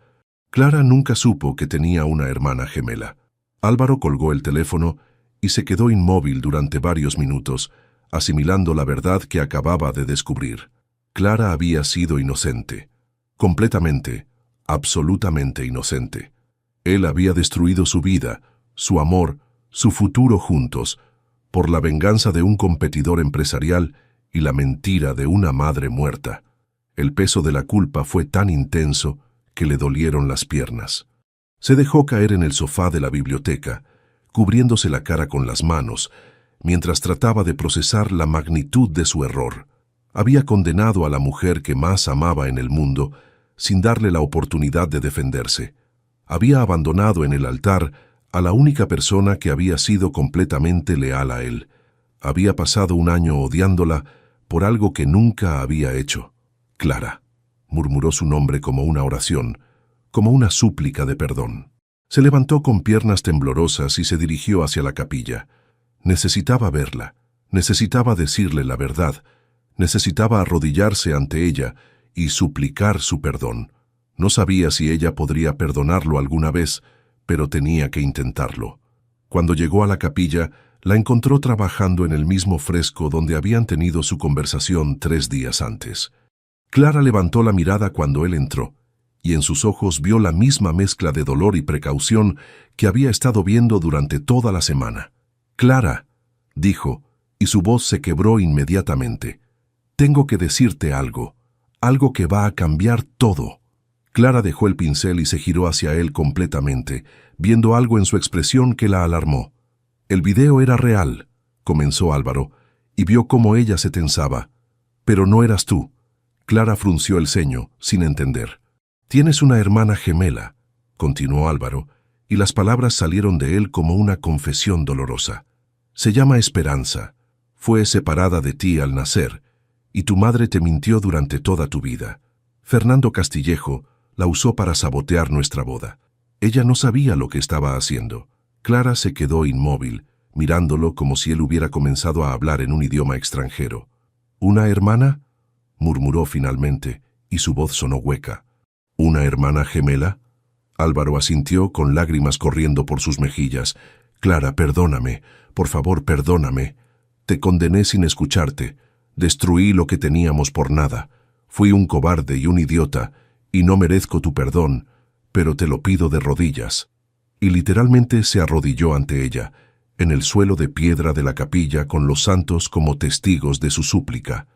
Clara nunca supo que tenía una hermana gemela». Álvaro colgó el teléfono y se quedó inmóvil durante varios minutos, asimilando la verdad que acababa de descubrir. Clara había sido inocente. Completamente, absolutamente inocente. Él había destruido su vida, su amor, su futuro juntos, por la venganza de un competidor empresarial y la mentira de una madre muerta. El peso de la culpa fue tan intenso que le dolieron las piernas. Se dejó caer en el sofá de la biblioteca, cubriéndose la cara con las manos, mientras trataba de procesar la magnitud de su error. Había condenado a la mujer que más amaba en el mundo, sin darle la oportunidad de defenderse. Había abandonado en el altar a la única persona que había sido completamente leal a él. Había pasado 1 año odiándola por algo que nunca había hecho. «Clara», murmuró su nombre como una oración, como una súplica de perdón. Se levantó con piernas temblorosas y se dirigió hacia la capilla. Necesitaba verla, necesitaba decirle la verdad, necesitaba arrodillarse ante ella y suplicar su perdón. No sabía si ella podría perdonarlo alguna vez, pero tenía que intentarlo. Cuando llegó a la capilla, la encontró trabajando en el mismo fresco donde habían tenido su conversación 3 días antes. Clara levantó la mirada cuando él entró, y en sus ojos vio la misma mezcla de dolor y precaución que había estado viendo durante toda la semana. Clara, dijo, y su voz se quebró inmediatamente. Tengo que decirte algo, algo que va a cambiar todo. Clara dejó el pincel y se giró hacia él completamente, viendo algo en su expresión que la alarmó. El video era real, comenzó Álvaro, y vio cómo ella se tensaba. Pero no eras tú. Clara frunció el ceño, sin entender. Tienes una hermana gemela, continuó Álvaro, y las palabras salieron de él como una confesión dolorosa. Se llama Esperanza. Fue separada de ti al nacer, y tu madre te mintió durante toda tu vida. Fernando Castillejo la usó para sabotear nuestra boda. Ella no sabía lo que estaba haciendo. Clara se quedó inmóvil, mirándolo como si él hubiera comenzado a hablar en un idioma extranjero. ¿Una hermana?, murmuró finalmente, y su voz sonó hueca. ¿Una hermana gemela? Álvaro asintió con lágrimas corriendo por sus mejillas. Clara, perdóname, por favor, perdóname. Te condené sin escucharte. Destruí lo que teníamos por nada. Fui un cobarde y un idiota, y no merezco tu perdón, pero te lo pido de rodillas. Y literalmente se arrodilló ante ella, en el suelo de piedra de la capilla con los santos como testigos de su súplica.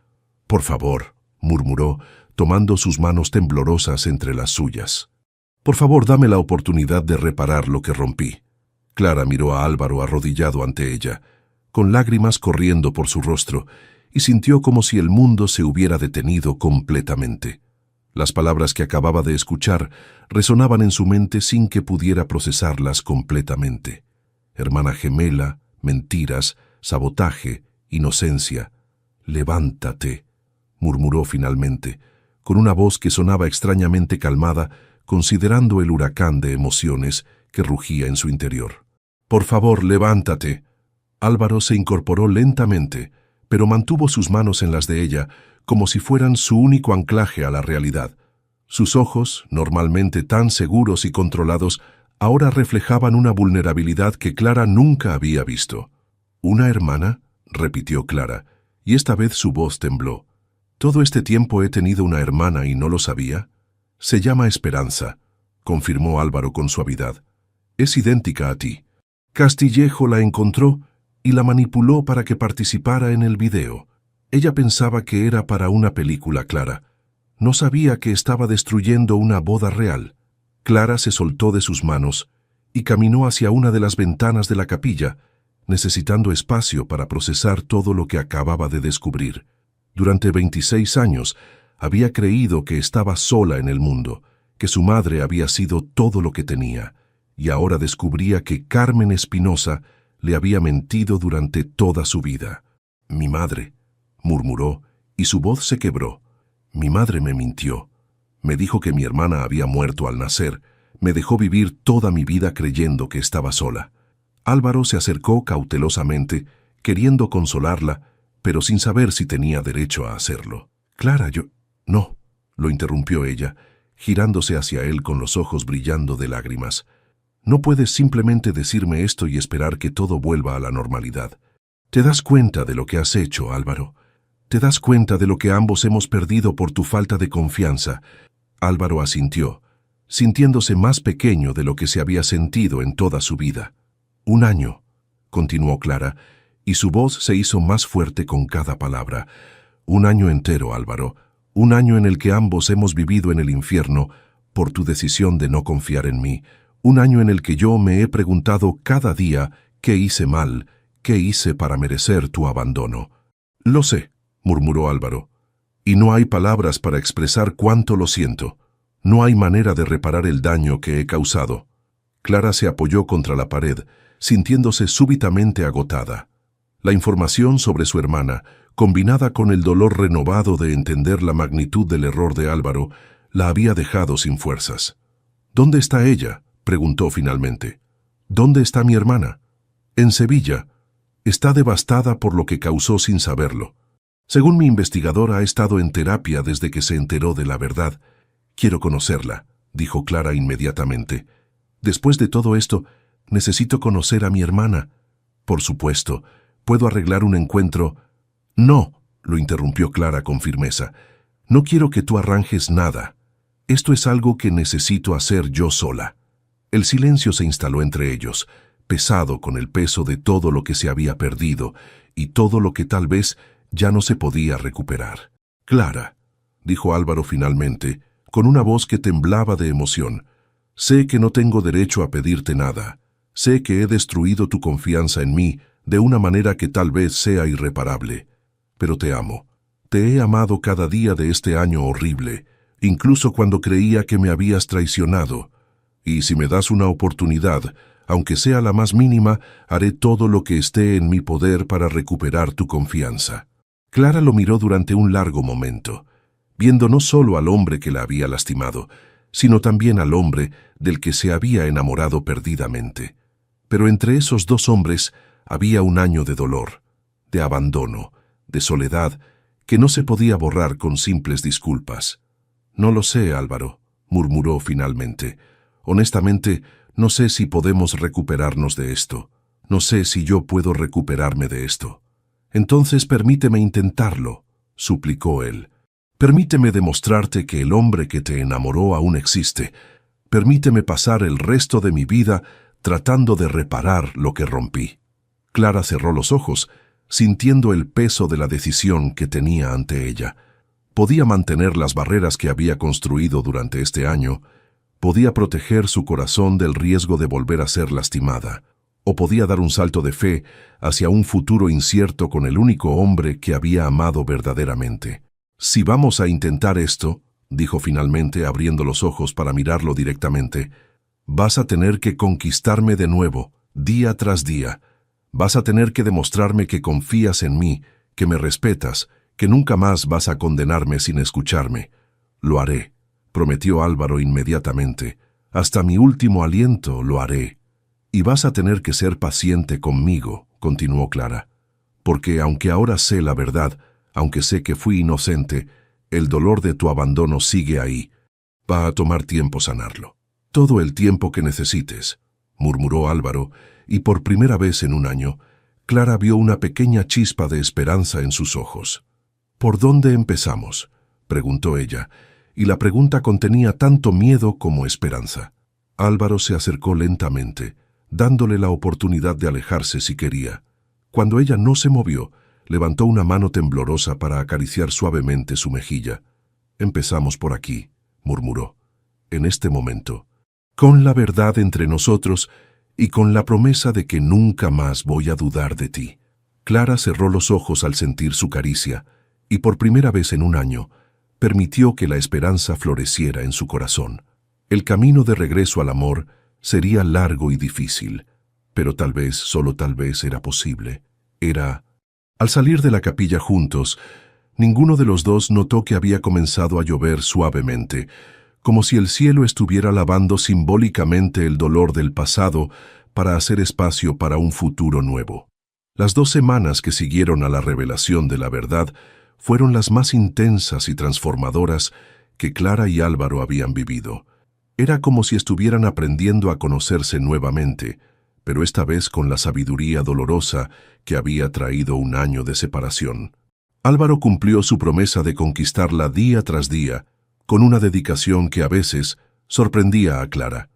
Por favor, murmuró, tomando sus manos temblorosas entre las suyas. Por favor, dame la oportunidad de reparar lo que rompí. Clara miró a Álvaro arrodillado ante ella, con lágrimas corriendo por su rostro, y sintió como si el mundo se hubiera detenido completamente. Las palabras que acababa de escuchar resonaban en su mente sin que pudiera procesarlas completamente. Hermana gemela, mentiras, sabotaje, inocencia. Levántate, murmuró finalmente, con una voz que sonaba extrañamente calmada, considerando el huracán de emociones que rugía en su interior. Por favor, levántate. Álvaro se incorporó lentamente, pero mantuvo sus manos en las de ella, como si fueran su único anclaje a la realidad. Sus ojos, normalmente tan seguros y controlados, ahora reflejaban una vulnerabilidad que Clara nunca había visto. ¿Una hermana?, repitió Clara, y esta vez su voz tembló. ¿Todo este tiempo he tenido una hermana y no lo sabía? Se llama Esperanza, confirmó Álvaro con suavidad. Es idéntica a ti. Castillejo la encontró y la manipuló para que participara en el video. Ella pensaba que era para una película, Clara. No sabía que estaba destruyendo una boda real. Clara se soltó de sus manos y caminó hacia una de las ventanas de la capilla, necesitando espacio para procesar todo lo que acababa de descubrir. Durante 26 años había creído que estaba sola en el mundo, que su madre había sido todo lo que tenía, y ahora descubría que Carmen Espinosa le había mentido durante toda su vida. Mi madre, murmuró, y su voz se quebró. Mi madre me mintió. Me dijo que mi hermana había muerto al nacer. Me dejó vivir toda mi vida creyendo que estaba sola. Álvaro se acercó cautelosamente, queriendo consolarla, pero sin saber si tenía derecho a hacerlo. Clara, yo... No, lo interrumpió ella, girándose hacia él con los ojos brillando de lágrimas. No puedes simplemente decirme esto y esperar que todo vuelva a la normalidad. ¿Te das cuenta de lo que has hecho, Álvaro? ¿Te das cuenta de lo que ambos hemos perdido por tu falta de confianza? Álvaro asintió, sintiéndose más pequeño de lo que se había sentido en toda su vida. 1 año, continuó Clara, y su voz se hizo más fuerte con cada palabra. 1 año entero, Álvaro, 1 año en el que ambos hemos vivido en el infierno por tu decisión de no confiar en mí, 1 año en el que yo me he preguntado cada día qué hice mal, qué hice para merecer tu abandono. Lo sé, murmuró Álvaro, y no hay palabras para expresar cuánto lo siento. No hay manera de reparar el daño que he causado. Clara se apoyó contra la pared, sintiéndose súbitamente agotada. La información sobre su hermana, combinada con el dolor renovado de entender la magnitud del error de Álvaro, la había dejado sin fuerzas. ¿Dónde está ella?, preguntó finalmente. ¿Dónde está mi hermana? En Sevilla. Está devastada por lo que causó sin saberlo. Según mi investigadora, ha estado en terapia desde que se enteró de la verdad. Quiero conocerla, dijo Clara inmediatamente. Después de todo esto, necesito conocer a mi hermana. Por supuesto, puedo arreglar un encuentro. No, lo interrumpió Clara con firmeza. No quiero que tú arranjes nada. Esto es algo que necesito hacer yo sola. El silencio se instaló entre ellos, pesado con el peso de todo lo que se había perdido y todo lo que tal vez ya no se podía recuperar. «Clara», dijo Álvaro finalmente, con una voz que temblaba de emoción, «sé que no tengo derecho a pedirte nada. Sé que he destruido tu confianza en mí de una manera que tal vez sea irreparable. Pero te amo. Te he amado cada día de este año horrible, incluso cuando creía que me habías traicionado. Y si me das una oportunidad, aunque sea la más mínima, haré todo lo que esté en mi poder para recuperar tu confianza». Clara lo miró durante un largo momento, viendo no solo al hombre que la había lastimado, sino también al hombre del que se había enamorado perdidamente. Pero entre esos dos hombres había un año de dolor, de abandono, de soledad, que no se podía borrar con simples disculpas. «No lo sé, Álvaro», murmuró finalmente. «Honestamente, no sé si podemos recuperarnos de esto. No sé si yo puedo recuperarme de esto». «Entonces permíteme intentarlo», suplicó él. «Permíteme demostrarte que el hombre que te enamoró aún existe. Permíteme pasar el resto de mi vida tratando de reparar lo que rompí». Clara cerró los ojos, sintiendo el peso de la decisión que tenía ante ella. Podía mantener las barreras que había construido durante este año, podía proteger su corazón del riesgo de volver a ser lastimada, o podía dar un salto de fe hacia un futuro incierto con el único hombre que había amado verdaderamente. «Si vamos a intentar esto», dijo finalmente abriendo los ojos para mirarlo directamente, «vas a tener que conquistarme de nuevo, día tras día. Vas a tener que demostrarme que confías en mí, que me respetas, que nunca más vas a condenarme sin escucharme». «Lo haré», prometió Álvaro inmediatamente. «Hasta mi último aliento lo haré». «Y vas a tener que ser paciente conmigo», continuó Clara, «porque aunque ahora sé la verdad, aunque sé que fui inocente, el dolor de tu abandono sigue ahí. Va a tomar tiempo sanarlo». «Todo el tiempo que necesites», murmuró Álvaro, y por primera vez en un año, Clara vio una pequeña chispa de esperanza en sus ojos. «¿Por dónde empezamos?», preguntó ella, y la pregunta contenía tanto miedo como esperanza. Álvaro se acercó lentamente, dándole la oportunidad de alejarse si quería. Cuando ella no se movió, levantó una mano temblorosa para acariciar suavemente su mejilla. «Empezamos por aquí», murmuró. «En este momento, con la verdad entre nosotros y con la promesa de que nunca más voy a dudar de ti». Clara cerró los ojos al sentir su caricia y por primera vez en un año permitió que la esperanza floreciera en su corazón. El camino de regreso al amor sería largo y difícil, pero tal vez, solo tal vez, era posible. Al salir de la capilla juntos, ninguno de los dos notó que había comenzado a llover suavemente, como si el cielo estuviera lavando simbólicamente el dolor del pasado para hacer espacio para un futuro nuevo. Las 2 semanas que siguieron a la revelación de la verdad fueron las más intensas y transformadoras que Clara y Álvaro habían vivido. Era como si estuvieran aprendiendo a conocerse nuevamente, pero esta vez con la sabiduría dolorosa que había traído un año de separación. Álvaro cumplió su promesa de conquistarla día tras día, con una dedicación que a veces sorprendía a Clara.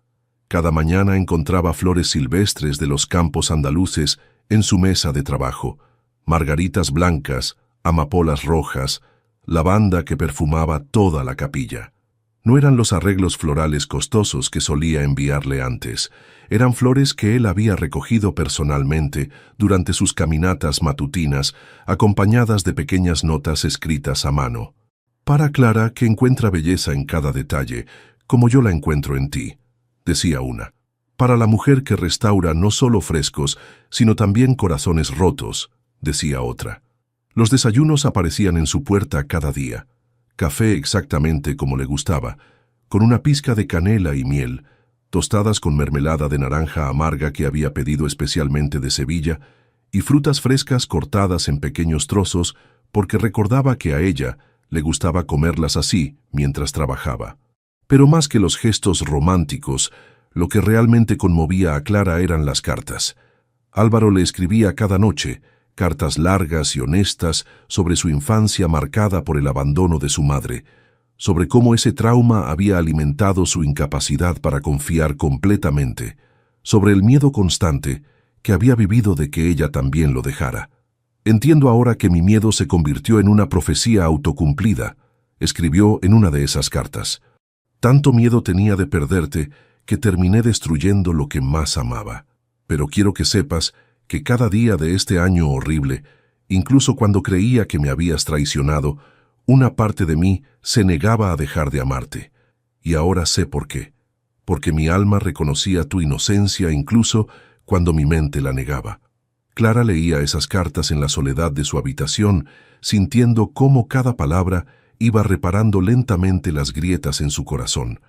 Cada mañana encontraba flores silvestres de los campos andaluces en su mesa de trabajo, margaritas blancas, amapolas rojas, lavanda que perfumaba toda la capilla. No eran los arreglos florales costosos que solía enviarle antes, eran flores que él había recogido personalmente durante sus caminatas matutinas, acompañadas de pequeñas notas escritas a mano. «Para Clara, que encuentra belleza en cada detalle, como yo la encuentro en ti», decía una. «Para la mujer que restaura no solo frescos, sino también corazones rotos», decía otra. Los desayunos aparecían en su puerta cada día. Café exactamente como le gustaba, con una pizca de canela y miel, tostadas con mermelada de naranja amarga que había pedido especialmente de Sevilla, y frutas frescas cortadas en pequeños trozos porque recordaba que a ella le gustaba comerlas así mientras trabajaba. Pero más que los gestos románticos, lo que realmente conmovía a Clara eran las cartas. Álvaro le escribía cada noche, cartas largas y honestas sobre su infancia marcada por el abandono de su madre, sobre cómo ese trauma había alimentado su incapacidad para confiar completamente, sobre el miedo constante que había vivido de que ella también lo dejara. Entiendo ahora que mi miedo se convirtió en una profecía autocumplida, escribió en una de esas cartas. Tanto miedo tenía de perderte que terminé destruyendo lo que más amaba. Pero quiero que sepas que cada día de este año horrible, incluso cuando creía que me habías traicionado, una parte de mí se negaba a dejar de amarte. Y ahora sé por qué. Porque mi alma reconocía tu inocencia incluso cuando mi mente la negaba. Clara leía esas cartas en la soledad de su habitación, sintiendo cómo cada palabra iba reparando lentamente las grietas en su corazón.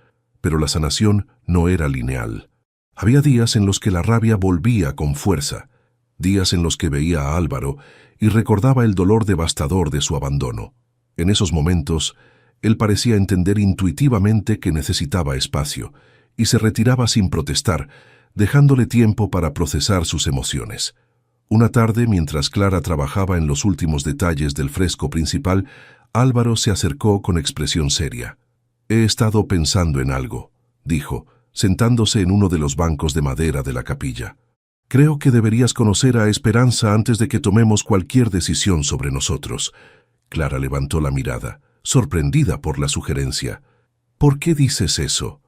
Pero la sanación no era lineal. Había días en los que la rabia volvía con fuerza, días en los que veía a Álvaro y recordaba el dolor devastador de su abandono. En esos momentos, él parecía entender intuitivamente que necesitaba espacio y se retiraba sin protestar, dejándole tiempo para procesar sus emociones. Una tarde, mientras Clara trabajaba en los últimos detalles del fresco principal, Álvaro se acercó con expresión seria. «He estado pensando en algo», dijo, sentándose en uno de los bancos de madera de la capilla. «Creo que deberías conocer a Esperanza antes de que tomemos cualquier decisión sobre nosotros». Clara levantó la mirada, sorprendida por la sugerencia. «¿Por qué dices eso?»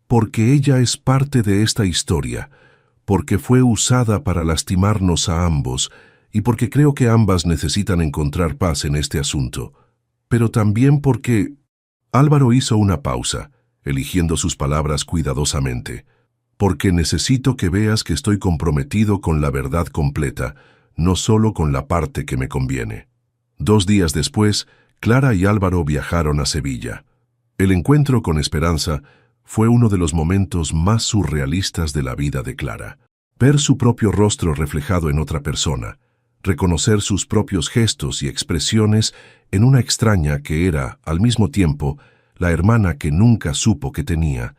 «Porque ella es parte de esta historia, porque fue usada para lastimarnos a ambos y porque creo que ambas necesitan encontrar paz en este asunto. Pero también porque...» Álvaro hizo una pausa, eligiendo sus palabras cuidadosamente. «Porque necesito que veas que estoy comprometido con la verdad completa, no solo con la parte que me conviene». 2 días después, Clara y Álvaro viajaron a Sevilla. El encuentro con Esperanza fue uno de los momentos más surrealistas de la vida de Clara. Ver su propio rostro reflejado en otra persona, reconocer sus propios gestos y expresiones en una extraña que era, al mismo tiempo, la hermana que nunca supo que tenía,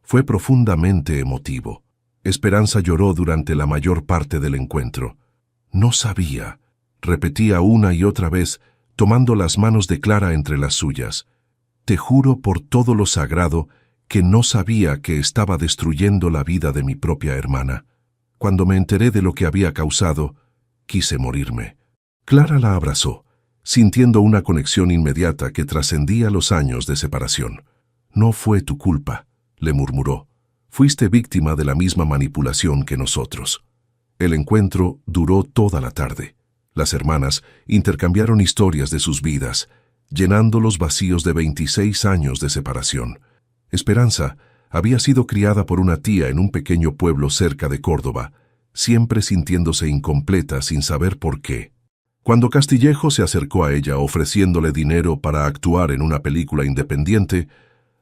fue profundamente emotivo. Esperanza lloró durante la mayor parte del encuentro. «No sabía», repetía una y otra vez, tomando las manos de Clara entre las suyas. «Te juro por todo lo sagrado que no sabía que estaba destruyendo la vida de mi propia hermana. Cuando me enteré de lo que había causado, quise morirme». Clara la abrazó, sintiendo una conexión inmediata que trascendía los años de separación. «No fue tu culpa», le murmuró. «Fuiste víctima de la misma manipulación que nosotros». El encuentro duró toda la tarde. Las hermanas intercambiaron historias de sus vidas, llenando los vacíos de 26 años de separación. Esperanza había sido criada por una tía en un pequeño pueblo cerca de Córdoba, siempre sintiéndose incompleta sin saber por qué. Cuando Castillejo se acercó a ella ofreciéndole dinero para actuar en una película independiente,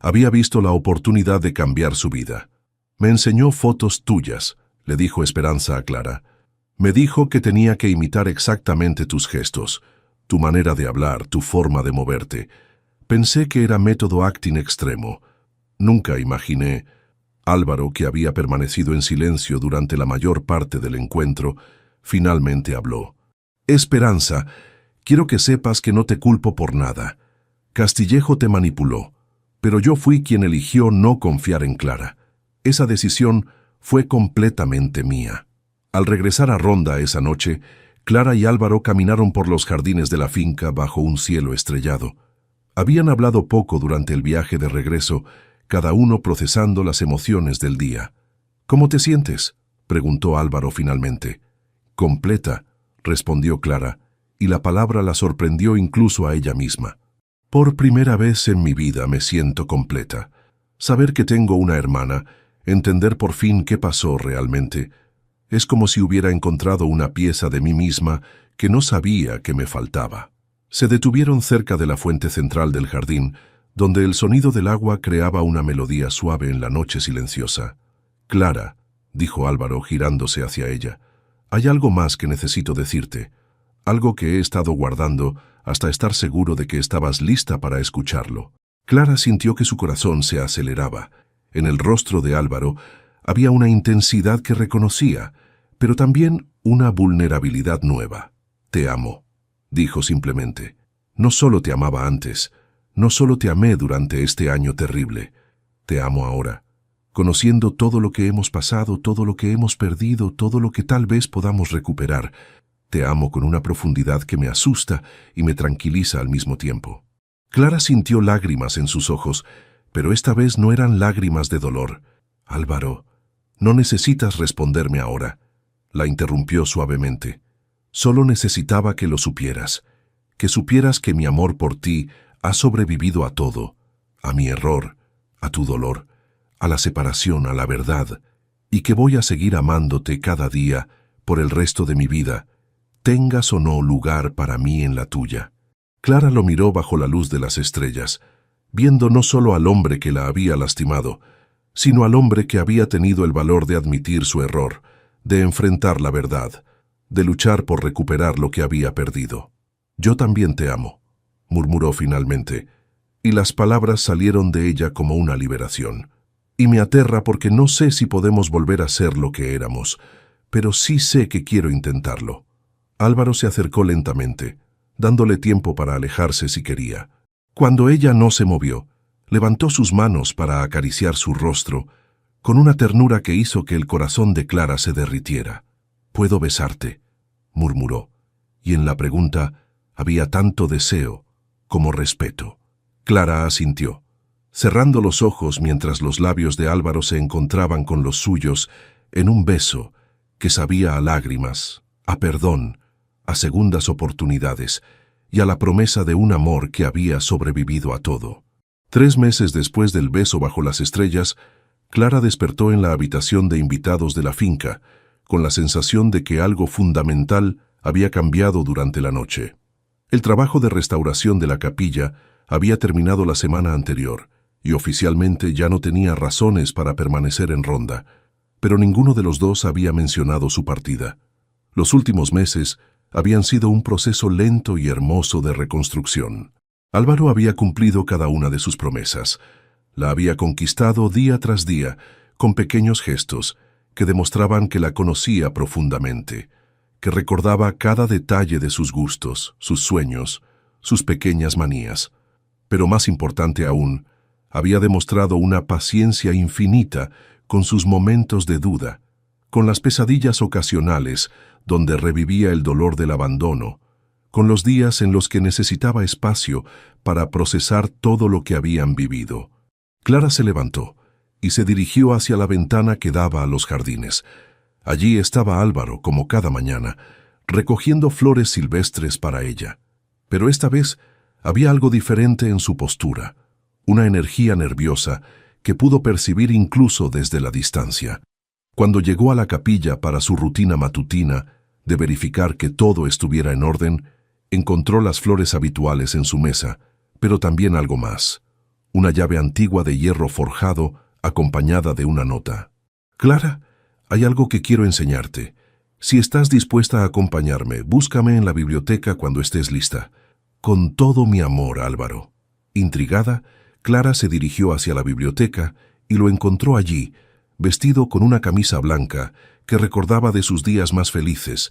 había visto la oportunidad de cambiar su vida. «Me enseñó fotos tuyas», le dijo Esperanza a Clara. «Me dijo que tenía que imitar exactamente tus gestos, tu manera de hablar, tu forma de moverte. Pensé que era método acting extremo. Nunca imaginé...» Álvaro, que había permanecido en silencio durante la mayor parte del encuentro, finalmente habló. «Esperanza, quiero que sepas que no te culpo por nada. Castillejo te manipuló, pero yo fui quien eligió no confiar en Clara. Esa decisión fue completamente mía». Al regresar a Ronda esa noche, Clara y Álvaro caminaron por los jardines de la finca bajo un cielo estrellado. Habían hablado poco durante el viaje de regreso, cada uno procesando las emociones del día. «¿Cómo te sientes?», preguntó Álvaro finalmente. «Completa», respondió Clara, y la palabra la sorprendió incluso a ella misma. «Por primera vez en mi vida me siento completa. Saber que tengo una hermana, entender por fin qué pasó realmente, es como si hubiera encontrado una pieza de mí misma que no sabía que me faltaba». Se detuvieron cerca de la fuente central del jardín, donde el sonido del agua creaba una melodía suave en la noche silenciosa. «Clara», dijo Álvaro girándose hacia ella, «hay algo más que necesito decirte, algo que he estado guardando hasta estar seguro de que estabas lista para escucharlo». Clara sintió que su corazón se aceleraba. En el rostro de Álvaro había una intensidad que reconocía, pero también una vulnerabilidad nueva. «Te amo», dijo simplemente. «No solo te amaba antes, no solo te amé durante este año terrible, te amo ahora. conociendo todo lo que hemos pasado, todo lo que hemos perdido, todo lo que tal vez podamos recuperar. Te amo con una profundidad que me asusta y me tranquiliza al mismo tiempo. Clara sintió lágrimas en sus ojos, pero esta vez no eran lágrimas de dolor. Álvaro, no necesitas responderme ahora, la interrumpió suavemente. Solo necesitaba que lo supieras, que supieras que mi amor por ti ha sobrevivido a todo, a mi error, a tu dolor, a la separación, a la verdad, y que voy a seguir amándote cada día por el resto de mi vida, tengas o no lugar para mí en la tuya. Clara lo miró bajo la luz de las estrellas, viendo no solo al hombre que la había lastimado, sino al hombre que había tenido el valor de admitir su error, de enfrentar la verdad, de luchar por recuperar lo que había perdido. «Yo también te amo», murmuró finalmente, y las palabras salieron de ella como una liberación. «Y me aterra porque no sé si podemos volver a ser lo que éramos, pero sí sé que quiero intentarlo». Álvaro se acercó lentamente, dándole tiempo para alejarse si quería. Cuando ella no se movió, levantó sus manos para acariciar su rostro, con una ternura que hizo que el corazón de Clara se derritiera. «¿Puedo besarte?», murmuró, y en la pregunta había tanto deseo como respeto. Clara asintió, cerrando los ojos mientras los labios de Álvaro se encontraban con los suyos en un beso que sabía a lágrimas, a perdón, a segundas oportunidades y a la promesa de un amor que había sobrevivido a todo. 3 meses después del beso bajo las estrellas, Clara despertó en la habitación de invitados de la finca, con la sensación de que algo fundamental había cambiado durante la noche. El trabajo de restauración de la capilla había terminado la semana anterior, y oficialmente ya no tenía razones para permanecer en Ronda, pero ninguno de los dos había mencionado su partida. Los últimos meses habían sido un proceso lento y hermoso de reconstrucción. Álvaro había cumplido cada una de sus promesas. La había conquistado día tras día, con pequeños gestos que demostraban que la conocía profundamente, que recordaba cada detalle de sus gustos, sus sueños, sus pequeñas manías. Pero más importante aún, había demostrado una paciencia infinita con sus momentos de duda, con las pesadillas ocasionales donde revivía el dolor del abandono, con los días en los que necesitaba espacio para procesar todo lo que habían vivido. Clara se levantó y se dirigió hacia la ventana que daba a los jardines. Allí estaba Álvaro, como cada mañana, recogiendo flores silvestres para ella. Pero esta vez había algo diferente en su postura, una energía nerviosa que pudo percibir incluso desde la distancia. Cuando llegó a la capilla para su rutina matutina de verificar que todo estuviera en orden, encontró las flores habituales en su mesa, pero también algo más, una llave antigua de hierro forjado acompañada de una nota. «Clara, hay algo que quiero enseñarte. Si estás dispuesta a acompañarme, búscame en la biblioteca cuando estés lista. Con todo mi amor, Álvaro». Intrigada, Clara se dirigió hacia la biblioteca y lo encontró allí, vestido con una camisa blanca que recordaba de sus días más felices,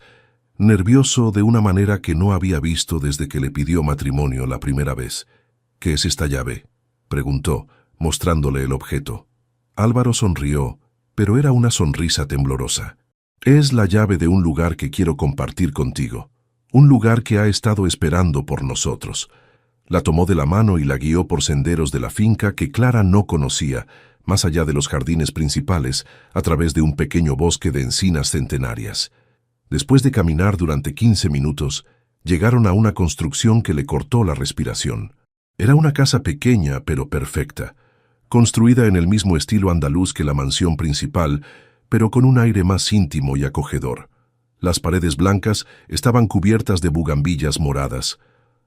nervioso de una manera que no había visto desde que le pidió matrimonio la primera vez. «¿Qué es esta llave?», preguntó, mostrándole el objeto. Álvaro sonrió, pero era una sonrisa temblorosa. «Es la llave de un lugar que quiero compartir contigo, un lugar que ha estado esperando por nosotros». La tomó de la mano y la guió por senderos de la finca que Clara no conocía, más allá de los jardines principales, a través de un pequeño bosque de encinas centenarias. Después de caminar durante 15 minutos, llegaron a una construcción que le cortó la respiración. Era una casa pequeña pero perfecta, construida en el mismo estilo andaluz que la mansión principal, pero con un aire más íntimo y acogedor. Las paredes blancas estaban cubiertas de bugambillas moradas.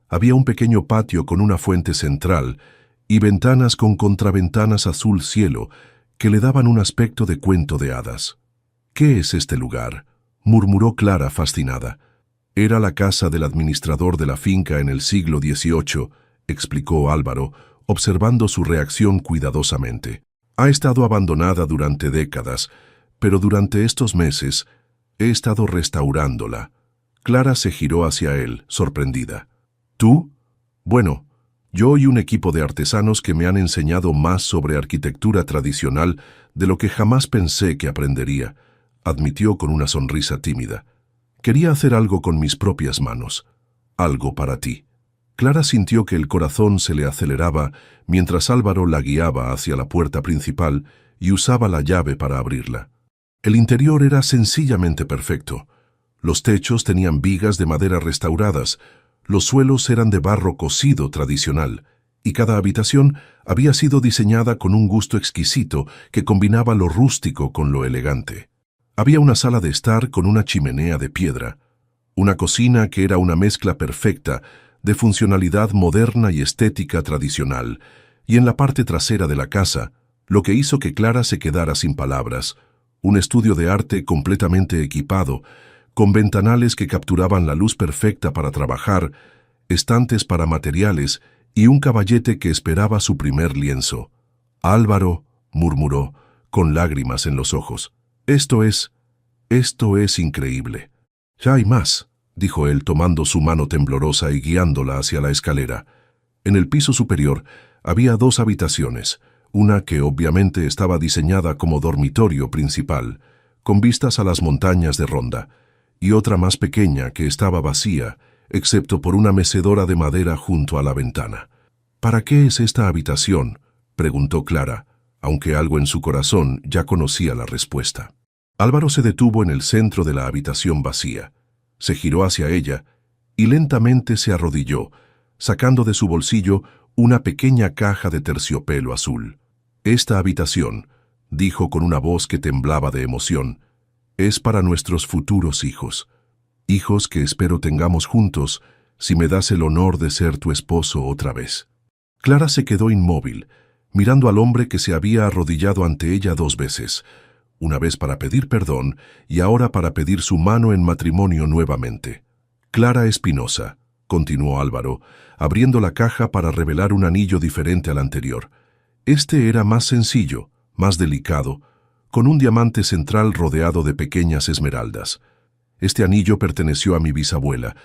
Había un pequeño patio con una fuente central y ventanas con contraventanas azul cielo que le daban un aspecto de cuento de hadas. «¿Qué es este lugar?», murmuró Clara fascinada. «Era la casa del administrador de la finca en el siglo XVIII», explicó Álvaro, observando su reacción cuidadosamente. «Ha estado abandonada durante décadas, pero durante estos meses he estado restaurándola». Clara se giró hacia él, sorprendida. «¿Tú? Bueno, Yo y un equipo de artesanos que me han enseñado más sobre arquitectura tradicional de lo que jamás pensé que aprendería, admitió con una sonrisa tímida. Quería hacer algo con mis propias manos. Algo para ti. Clara sintió que el corazón se le aceleraba mientras Álvaro la guiaba hacia la puerta principal y usaba la llave para abrirla. El interior era sencillamente perfecto. Los techos tenían vigas de madera restauradas, los suelos eran de barro cocido tradicional, y cada habitación había sido diseñada con un gusto exquisito que combinaba lo rústico con lo elegante. Había una sala de estar con una chimenea de piedra, una cocina que era una mezcla perfecta de funcionalidad moderna y estética tradicional, y en la parte trasera de la casa, lo que hizo que Clara se quedara sin palabras, un estudio de arte completamente equipado, con ventanales que capturaban la luz perfecta para trabajar, estantes para materiales y un caballete que esperaba su primer lienzo. Álvaro, murmuró, con lágrimas en los ojos. Esto es increíble. Ya hay más, dijo él tomando su mano temblorosa y guiándola hacia la escalera. En el piso superior había 2 habitaciones, una que obviamente estaba diseñada como dormitorio principal, con vistas a las montañas de Ronda, y otra más pequeña que estaba vacía, excepto por una mecedora de madera junto a la ventana. ¿Para qué es esta habitación?, preguntó Clara, aunque algo en su corazón ya conocía la respuesta. Álvaro se detuvo en el centro de la habitación vacía, se giró hacia ella y lentamente se arrodilló, sacando de su bolsillo una pequeña caja de terciopelo azul. Esta habitación, dijo con una voz que temblaba de emoción, es para nuestros futuros hijos. Hijos que espero tengamos juntos si me das el honor de ser tu esposo otra vez. Clara se quedó inmóvil, mirando al hombre que se había arrodillado ante ella 2 veces, una vez para pedir perdón y ahora para pedir su mano en matrimonio nuevamente. Clara Espinosa, continuó Álvaro, abriendo la caja para revelar un anillo diferente al anterior. Este era más sencillo, más delicado, con un diamante central rodeado de pequeñas esmeraldas. Este anillo perteneció a mi bisabuela,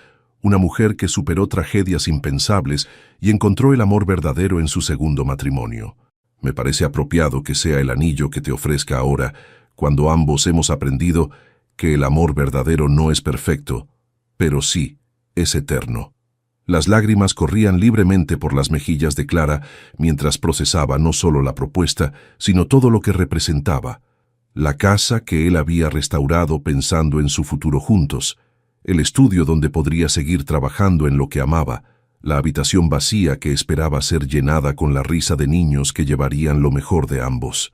una mujer que superó tragedias impensables y encontró el amor verdadero en su segundo matrimonio. Me parece apropiado que sea el anillo que te ofrezca ahora, cuando ambos hemos aprendido que el amor verdadero no es perfecto, pero sí es eterno. Las lágrimas corrían libremente por las mejillas de Clara mientras procesaba no solo la propuesta, sino todo lo que representaba. La casa que él había restaurado pensando en su futuro juntos, el estudio donde podría seguir trabajando en lo que amaba, la habitación vacía que esperaba ser llenada con la risa de niños que llevarían lo mejor de ambos.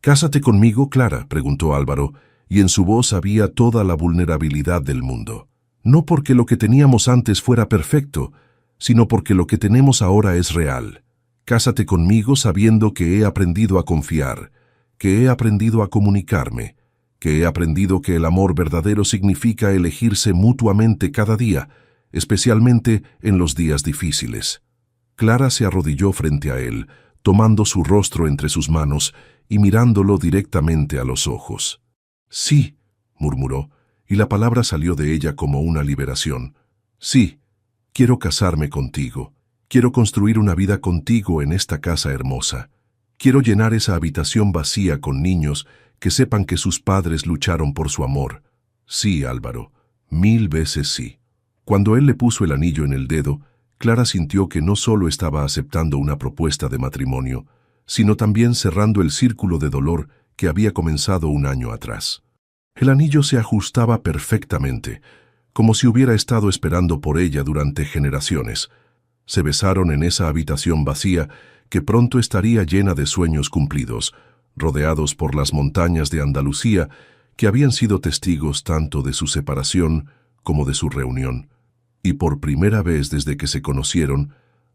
«¿Cásate conmigo, Clara?», preguntó Álvaro, y en su voz había toda la vulnerabilidad del mundo. No porque lo que teníamos antes fuera perfecto, sino porque lo que tenemos ahora es real. Cásate conmigo sabiendo que he aprendido a confiar, que he aprendido a comunicarme, que he aprendido que el amor verdadero significa elegirse mutuamente cada día, especialmente en los días difíciles. Clara se arrodilló frente a él, tomando su rostro entre sus manos y mirándolo directamente a los ojos. «Sí», murmuró, y la palabra salió de ella como una liberación. «Sí, quiero casarme contigo. Quiero construir una vida contigo en esta casa hermosa. Quiero llenar esa habitación vacía con niños que sepan que sus padres lucharon por su amor. Sí, Álvaro, 1000 veces sí». Cuando él le puso el anillo en el dedo, Clara sintió que no solo estaba aceptando una propuesta de matrimonio, sino también cerrando el círculo de dolor que había comenzado un año atrás. El anillo se ajustaba perfectamente, como si hubiera estado esperando por ella durante generaciones. Se besaron en esa habitación vacía que pronto estaría llena de sueños cumplidos, rodeados por las montañas de Andalucía que habían sido testigos tanto de su separación como de su reunión. Y por primera vez desde que se conocieron,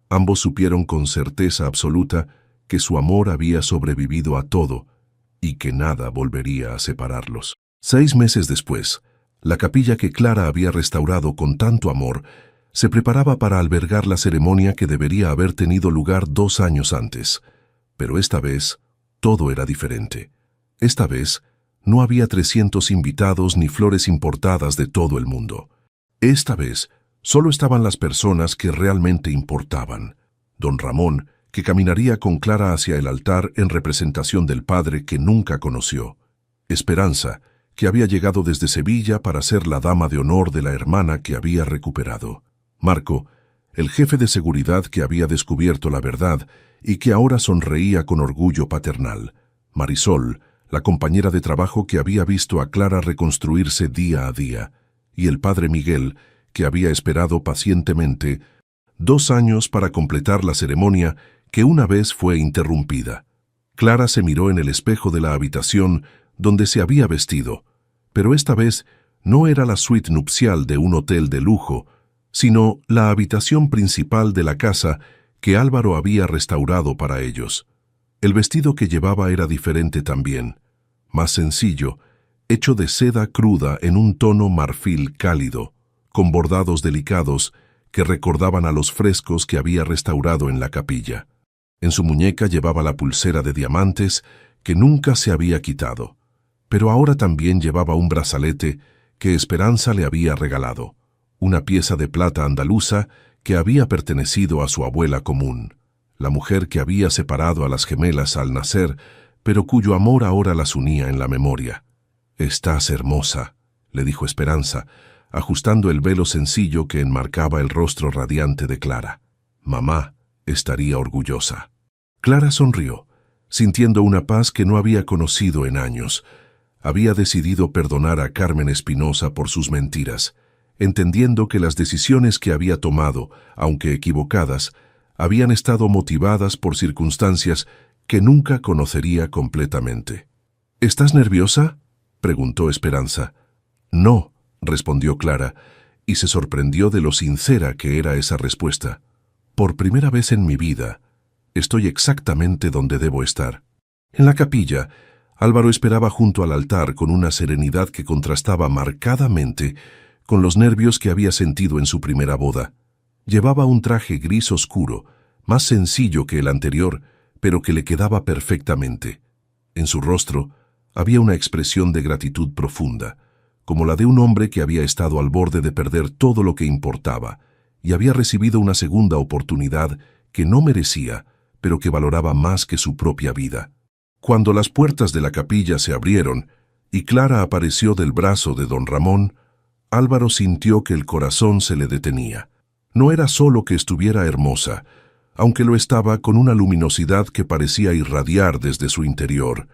ambos supieron con certeza absoluta que su amor había sobrevivido a todo y que nada volvería a separarlos. 6 meses después, la capilla que Clara había restaurado con tanto amor se preparaba para albergar la ceremonia que debería haber tenido lugar 2 años antes. Pero esta vez, todo era diferente. Esta vez, no había 300 invitados ni flores importadas de todo el mundo. Esta vez, solo estaban las personas que realmente importaban. Don Ramón, que caminaría con Clara hacia el altar en representación del padre que nunca conoció. Esperanza, que había llegado desde Sevilla para ser la dama de honor de la hermana que había recuperado. Marco, el jefe de seguridad que había descubierto la verdad y que ahora sonreía con orgullo paternal. Marisol, la compañera de trabajo que había visto a Clara reconstruirse día a día. Y el padre Miguel, que había esperado pacientemente 2 años para completar la ceremonia que una vez fue interrumpida. Clara se miró en el espejo de la habitación donde se había vestido, pero esta vez no era la suite nupcial de un hotel de lujo, sino la habitación principal de la casa que Álvaro había restaurado para ellos. El vestido que llevaba era diferente también, más sencillo, hecho de seda cruda en un tono marfil cálido, con bordados delicados que recordaban a los frescos que había restaurado en la capilla. En su muñeca llevaba la pulsera de diamantes que nunca se había quitado, pero ahora también llevaba un brazalete que Esperanza le había regalado, una pieza de plata andaluza que había pertenecido a su abuela común, la mujer que había separado a las gemelas al nacer, pero cuyo amor ahora las unía en la memoria. «Estás hermosa», le dijo Esperanza, ajustando el velo sencillo que enmarcaba el rostro radiante de Clara. «Mamá estaría orgullosa». Clara sonrió, sintiendo una paz que no había conocido en años. Había decidido perdonar a Carmen Espinosa por sus mentiras, entendiendo que las decisiones que había tomado, aunque equivocadas, habían estado motivadas por circunstancias que nunca conocería completamente. «¿Estás nerviosa?», preguntó Esperanza. «No», respondió Clara, y se sorprendió de lo sincera que era esa respuesta. «Por primera vez en mi vida, estoy exactamente donde debo estar». En la capilla, Álvaro esperaba junto al altar con una serenidad que contrastaba marcadamente con los nervios que había sentido en su primera boda. Llevaba un traje gris oscuro, más sencillo que el anterior, pero que le quedaba perfectamente. En su rostro había una expresión de gratitud profunda, como la de un hombre que había estado al borde de perder todo lo que importaba y había recibido una segunda oportunidad que no merecía, pero que valoraba más que su propia vida. Cuando las puertas de la capilla se abrieron y Clara apareció del brazo de don Ramón, Álvaro sintió que el corazón se le detenía. No era solo que estuviera hermosa, aunque lo estaba con una luminosidad que parecía irradiar desde su interior.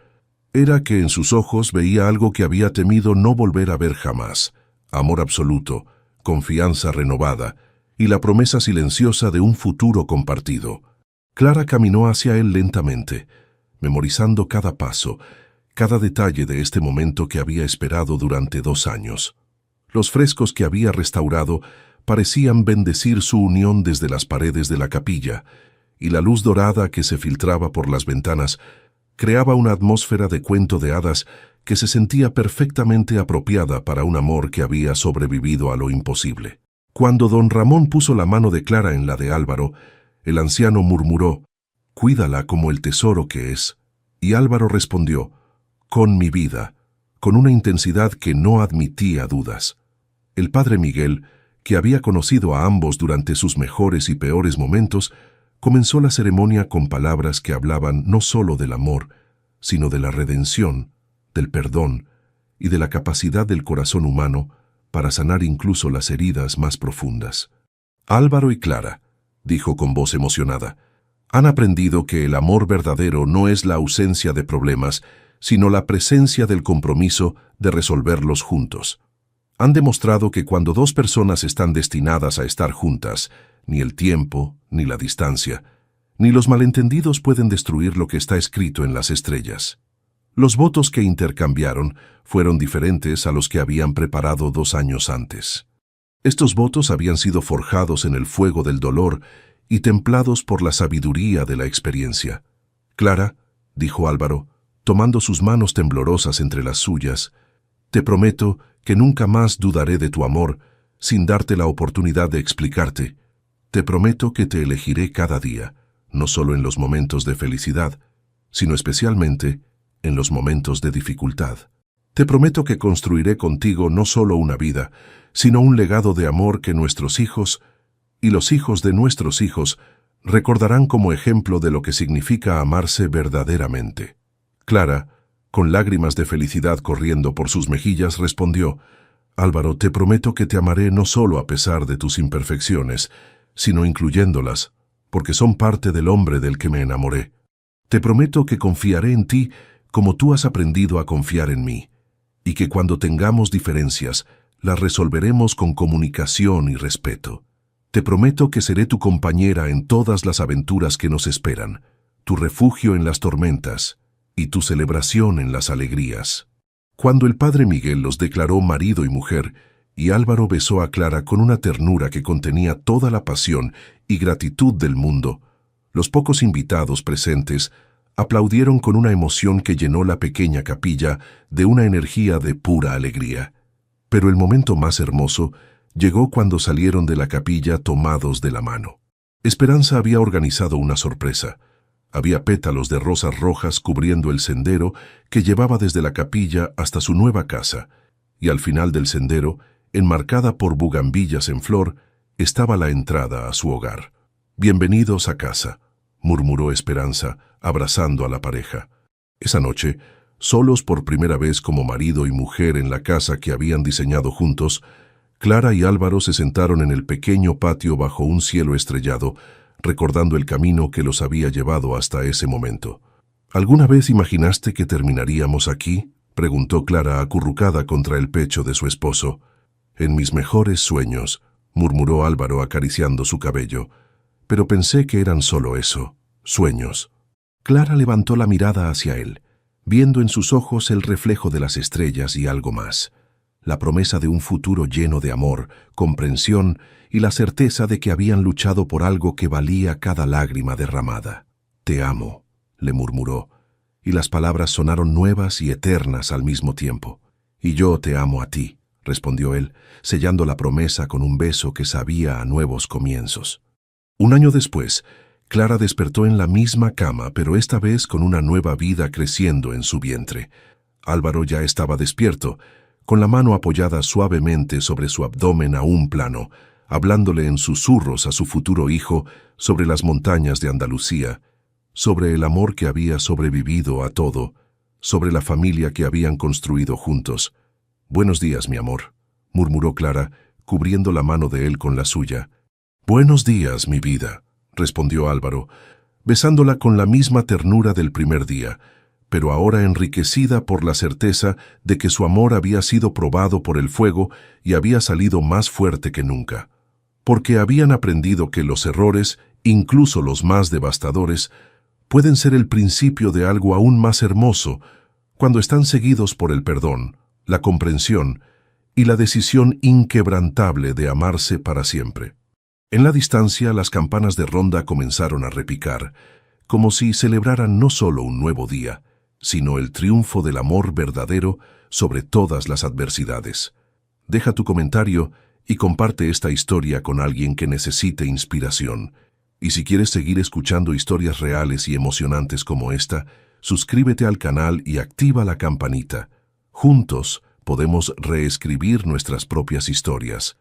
Era que en sus ojos veía algo que había temido no volver a ver jamás: amor absoluto, confianza renovada y la promesa silenciosa de un futuro compartido. Clara caminó hacia él lentamente, memorizando cada paso, cada detalle de este momento que había esperado durante 2 años. Los frescos que había restaurado parecían bendecir su unión desde las paredes de la capilla, y la luz dorada que se filtraba por las ventanas creaba una atmósfera de cuento de hadas que se sentía perfectamente apropiada para un amor que había sobrevivido a lo imposible. Cuando don Ramón puso la mano de Clara en la de Álvaro, el anciano murmuró: «Cuídala como el tesoro que es», y Álvaro respondió: «Con mi vida», con una intensidad que no admitía dudas. El padre Miguel, que había conocido a ambos durante sus mejores y peores momentos, comenzó la ceremonia con palabras que hablaban no solo del amor, sino de la redención, del perdón y de la capacidad del corazón humano para sanar incluso las heridas más profundas. «Álvaro y Clara», dijo con voz emocionada, «han aprendido que el amor verdadero no es la ausencia de problemas, sino la presencia del compromiso de resolverlos juntos. Han demostrado que cuando 2 personas están destinadas a estar juntas, ni el tiempo, ni la distancia, ni los malentendidos pueden destruir lo que está escrito en las estrellas». Los votos que intercambiaron fueron diferentes a los que habían preparado 2 años antes. Estos votos habían sido forjados en el fuego del dolor y templados por la sabiduría de la experiencia. «Clara», dijo Álvaro, tomando sus manos temblorosas entre las suyas, «te prometo que nunca más dudaré de tu amor sin darte la oportunidad de explicarte. Te prometo que te elegiré cada día, no solo en los momentos de felicidad, sino especialmente en los momentos de dificultad. Te prometo que construiré contigo no solo una vida, sino un legado de amor que nuestros hijos y los hijos de nuestros hijos recordarán como ejemplo de lo que significa amarse verdaderamente. Clara, con lágrimas de felicidad corriendo por sus mejillas, respondió: Álvaro, te prometo que te amaré no solo a pesar de tus imperfecciones, sino incluyéndolas, porque son parte del hombre del que me enamoré. Te prometo que confiaré en ti como tú has aprendido a confiar en mí, y que cuando tengamos diferencias, las resolveremos con comunicación y respeto. Te prometo que seré tu compañera en todas las aventuras que nos esperan, tu refugio en las tormentas y tu celebración en las alegrías. Cuando el padre Miguel los declaró marido y mujer, y Álvaro besó a Clara con una ternura que contenía toda la pasión y gratitud del mundo, los pocos invitados presentes aplaudieron con una emoción que llenó la pequeña capilla de una energía de pura alegría. Pero el momento más hermoso llegó cuando salieron de la capilla tomados de la mano. Esperanza había organizado una sorpresa. Había pétalos de rosas rojas cubriendo el sendero que llevaba desde la capilla hasta su nueva casa, y al final del sendero, enmarcada por bugambillas en flor, estaba la entrada a su hogar. «Bienvenidos a casa», murmuró Esperanza, abrazando a la pareja. Esa noche, solos por primera vez como marido y mujer en la casa que habían diseñado juntos, Clara y Álvaro se sentaron en el pequeño patio bajo un cielo estrellado, recordando el camino que los había llevado hasta ese momento. «¿Alguna vez imaginaste que terminaríamos aquí?», preguntó Clara acurrucada contra el pecho de su esposo. «En mis mejores sueños», murmuró Álvaro acariciando su cabello, «pero pensé que eran solo eso, sueños». Clara levantó la mirada hacia él, viendo en sus ojos el reflejo de las estrellas y algo más, la promesa de un futuro lleno de amor, comprensión y la certeza de que habían luchado por algo que valía cada lágrima derramada. «Te amo», le murmuró, y las palabras sonaron nuevas y eternas al mismo tiempo. «Y yo te amo a ti», respondió él, sellando la promesa con un beso que sabía a nuevos comienzos. Un año después, Clara despertó en la misma cama, pero esta vez con una nueva vida creciendo en su vientre. Álvaro ya estaba despierto, con la mano apoyada suavemente sobre su abdomen aún plano, hablándole en susurros a su futuro hijo sobre las montañas de Andalucía, sobre el amor que había sobrevivido a todo, sobre la familia que habían construido juntos. «Buenos días, mi amor», murmuró Clara, cubriendo la mano de él con la suya. «Buenos días, mi vida», respondió Álvaro, besándola con la misma ternura del primer día, pero ahora enriquecida por la certeza de que su amor había sido probado por el fuego y había salido más fuerte que nunca. Porque habían aprendido que los errores, incluso los más devastadores, pueden ser el principio de algo aún más hermoso cuando están seguidos por el perdón, la comprensión y la decisión inquebrantable de amarse para siempre. En la distancia, las campanas de ronda comenzaron a repicar, como si celebraran no solo un nuevo día, sino el triunfo del amor verdadero sobre todas las adversidades. Deja tu comentario y comparte esta historia con alguien que necesite inspiración. Y si quieres seguir escuchando historias reales y emocionantes como esta, suscríbete al canal y activa la campanita. Juntos podemos reescribir nuestras propias historias.